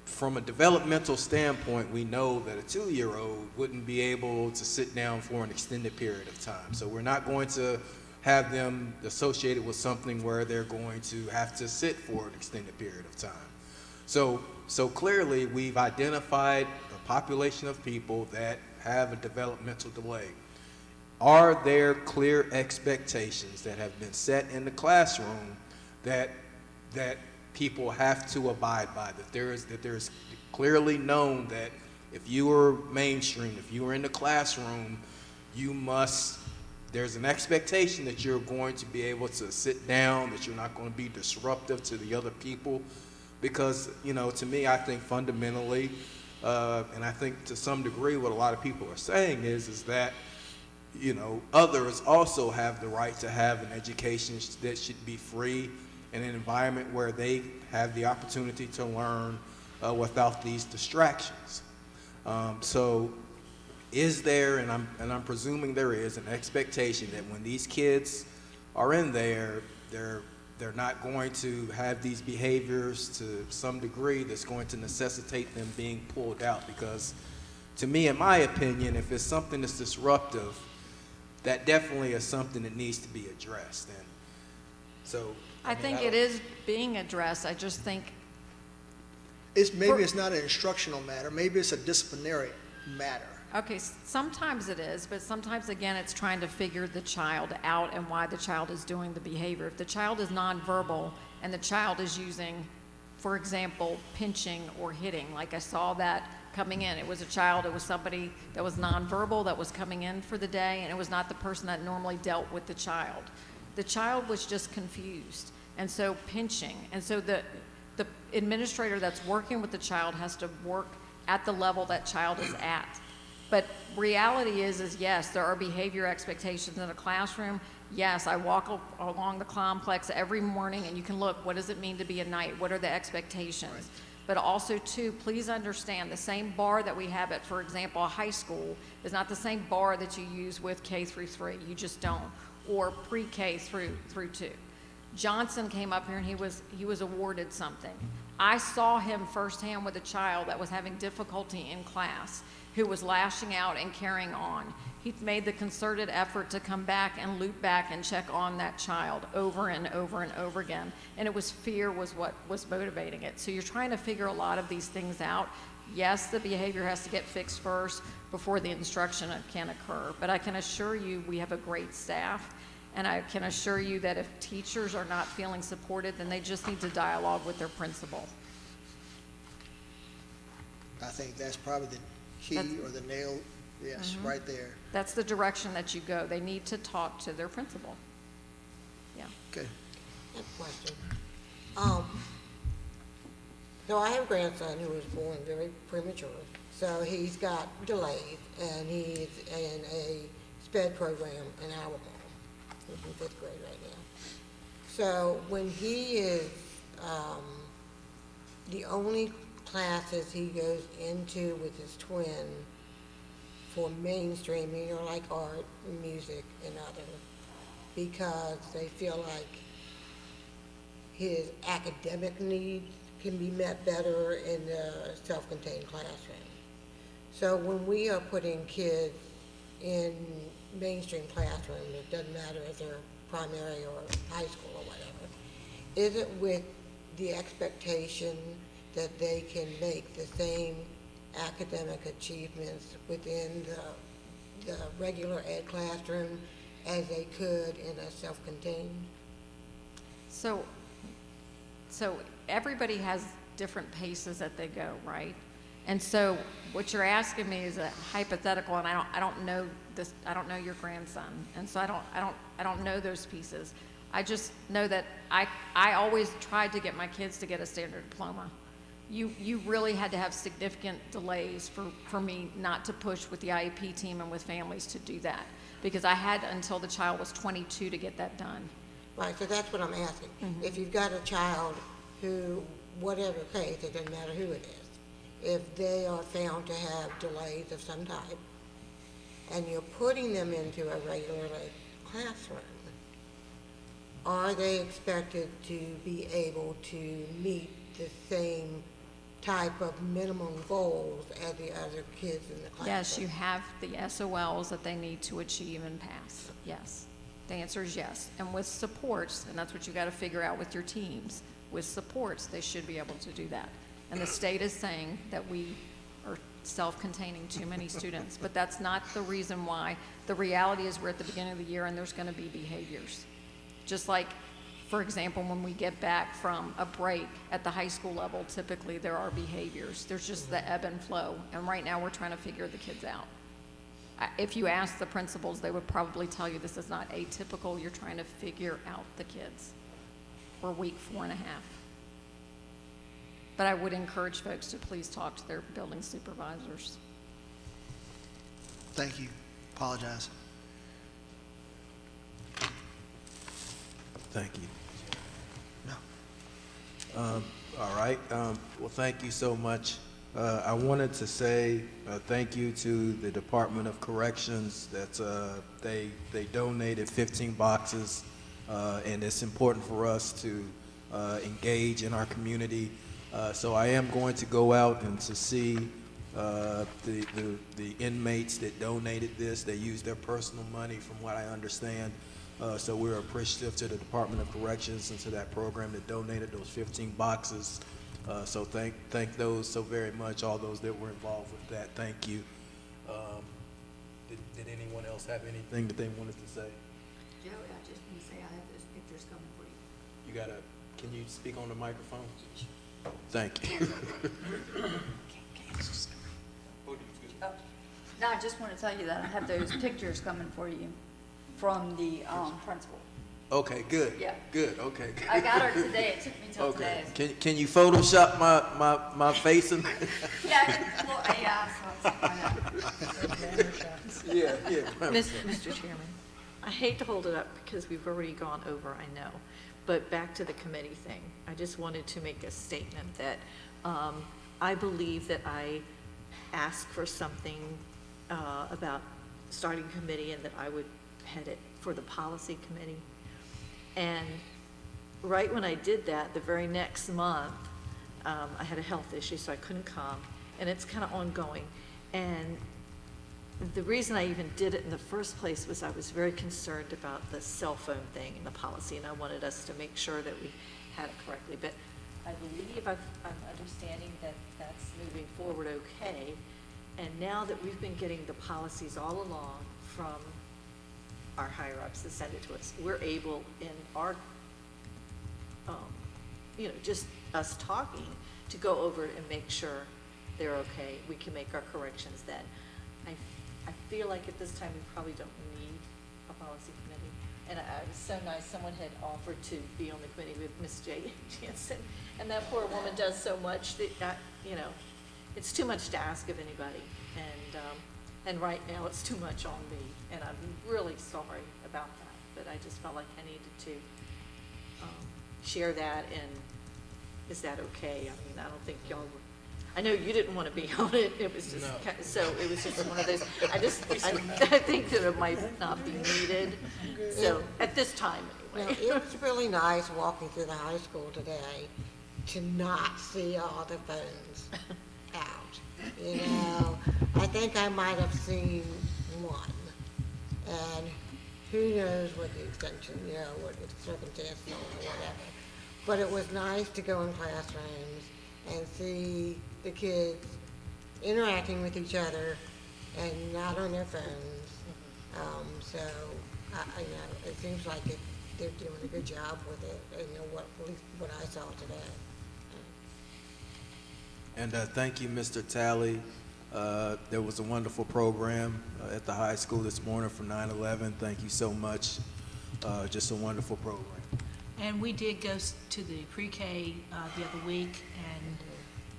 From a developmental standpoint, we know that a 2-year-old wouldn't be able to sit down for an extended period of time. So we're not going to have them associated with something where they're going to have to sit for an extended period of time. So clearly, we've identified a population of people that have a developmental delay. Are there clear expectations that have been set in the classroom that people have to abide by? That there is clearly known that if you are mainstream, if you are in the classroom, there's an expectation that you're going to be able to sit down, that you're not going to be disruptive to the other people. Because, you know, to me, I think fundamentally, and I think to some degree what a lot of people are saying is that, you know, others also have the right to have an education that should be free, in an environment where they have the opportunity to learn without these distractions. So is there, and I'm presuming there is, an expectation that when these kids are in there, they're not going to have these behaviors to some degree that's going to necessitate them being pulled out? Because to me, in my opinion, if it's something that's disruptive, that definitely is something that needs to be addressed. And so I think it is being addressed. I just think Maybe it's not an instructional matter, maybe it's a disciplinary matter. okay, sometimes it is, but sometimes, again, it's trying to figure the child out and why the child is doing the behavior. If the child is nonverbal and the child is using, for example, pinching or hitting, like I saw that coming in. It was somebody that was nonverbal that was coming in for the day, and it was not the person that normally dealt with the child. The child was just confused, and so pinching. And so the administrator that's working with the child has to work at the level that child is at. But reality is yes, there are behavior expectations in a classroom. Yes, I walk along the complex every morning, and you can look, what does it mean to be a knight? What are the expectations? Right. But also, too, please understand, the same bar that we have at, for example, a high school is not the same bar that you use with K through 3. You just don't. Or pre-K through 2. Johnson came up here and he was awarded something. I saw him firsthand with a child that was having difficulty in class, who was lashing out and carrying on. He made the concerted effort to come back and loop back and check on that child over and over and over again. And it was fear was what was motivating it. So you're trying to figure a lot of these things out. Yes, the behavior has to get fixed first before the instruction can occur. But I can assure you we have a great staff. And I can assure you that if teachers are not feeling supported, then they just need to dialogue with their principal. I think that's probably the key or the nail, yes, right there. That's the direction that you go. They need to talk to their principal. Yeah. Okay. I have a question. So I have a grandson who was born very premature, so he's got delays, and he's in a SPED program in Alabama. He's in fifth grade right now. So when he is, the only classes he goes into with his twin for mainstreaming are like art, music, and other, because they feel like his academic needs can be met better in the self-contained classroom. So when we are putting kids in mainstream classrooms, it doesn't matter if they're primary or high school or whatever, is it with the expectation that they can make the same academic achievements within the regular ed classroom as they could in a self-contained? So everybody has different paces that they go, right? And so what you're asking me is a hypothetical, and I don't know this, I don't know your grandson, and so I don't know those pieces. I just know that I always tried to get my kids to get a standard diploma. You really had to have significant delays for me not to push with the IEP team and with families to do that, because I had until the child was 22 to get that done. Right, so that's what I'm asking. If you've got a child who, whatever case, it doesn't matter who it is, if they are found to have delays of some type, and you're putting them into a regular classroom, are they expected to be able to meet the same type of minimum goals as the other kids in the classroom? Yes, you have the SOLs that they need to achieve and pass, yes. The answer is yes. And with supports, and that's what you got to figure out with your teams, with supports, they should be able to do that. And the state is saying that we are self-containing too many students, but that's not the reason why. The reality is we're at the beginning of the year and there's going to be behaviors. Just like, for example, when we get back from a break at the high school level, typically there are behaviors. There's just the ebb and flow. And right now we're trying to figure the kids out. If you ask the principals, they would probably tell you this is not atypical. You're trying to figure out the kids. We're week 4.5. But I would encourage folks to please talk to their building supervisors. Thank you. Apologize. Thank you. No. All right. Well, thank you so much. I wanted to say thank you to the Department of Corrections that they donated 15 boxes, and it's important for us to engage in our community. So I am going to go out and to see the inmates that donated this. They used their personal money, from what I understand. So we're appreciative to the Department of Corrections and to that program that donated those 15 boxes. So thank those so very much, all those that were involved with that. Thank you. Did anyone else have anything that they wanted to say? Joey, I just want to say I have those pictures coming for you. Can you speak on the microphone? Thank you. No, I just want to tell you that I have those pictures coming for you from the principal. Okay, good. Yeah. Good, okay. Good. I got her today. It took me till Okay. today. Can you Photoshop my face in? Yeah, well, yeah, so Yeah. Mr. Chairman, I hate to hold it up because we've already gone over, I know. But back to the committee thing, I just wanted to make a statement that I believe that I asked for something about starting a committee and that I would head it for the policy committee. And right when I did that, the very next month, I had a health issue, so I couldn't come, and it's kind of ongoing. And the reason I even did it in the first place was I was very concerned about the cell phone thing in the policy, and I wanted us to make sure that we had it correctly. But I believe I'm understanding that that's moving forward okay. And now that we've been getting the policies all along from our higher-ups to send it to us, we're able in our, just us talking, to go over it and make sure they're okay. We can make our corrections then. I feel like at this time we probably don't need a policy committee. And it was so nice, someone had offered to be on the committee with Miss J. Jansen, and that poor woman does so much that, it's too much to ask of anybody. And right now it's too much on me, and I'm really sorry about that. but I just felt like I needed to share that, and is that okay? I mean, I don't think y'all were, I know you didn't want to be on it, it was just, so it was just one of those, I think that it might not be needed, so, at this time Now, anyway. it was really nice walking through the high school today to not see all the phones out. You know, I think I might have seen one, and who knows what the extension, you know, what the circumstances are or whatever. But it was nice to go in classrooms and see the kids interacting with each other and not on their phones. So, you know, it seems like they're doing a good job with it, you know, at least what I saw today. And thank you, Mr. Talley. There was a wonderful program at the high school this morning for 9/11. Thank you so much. Just a wonderful program. And we did go to the pre-K the other week and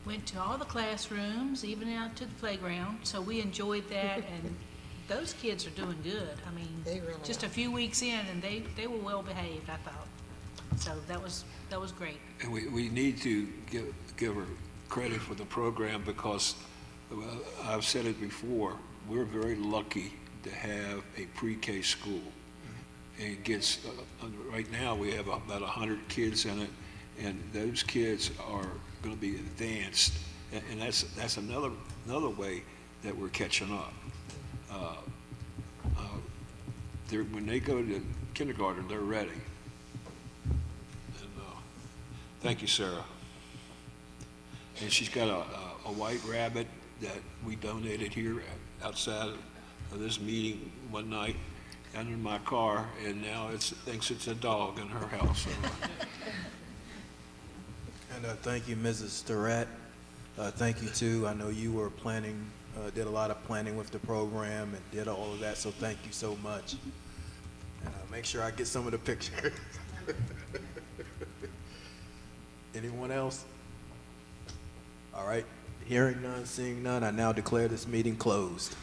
went to all the classrooms, even out to the playground. So we enjoyed that, and those kids are doing good. I mean, They really just are. a few weeks in, and they were well behaved, I thought. So that was great. And we need to give her credit for the program because, I've said it before, we're very lucky to have a pre-K school. It gets, right now, we have about 100 kids in it, and those kids are going to be advanced. And that's another way that we're catching up. When they go to kindergarten, they're ready. And thank you, Sarah. And she's got a white rabbit that we donated here outside of this meeting one night under my car, and now it thinks it's a dog in her house. And thank you, Mrs. Starrett. Thank you, too. I know you were planning, did a lot of planning with the program and did all of that, so thank you so much. And make sure I get some of the pictures. Anyone else? All right. Hearing none, seeing none, I now declare this meeting closed.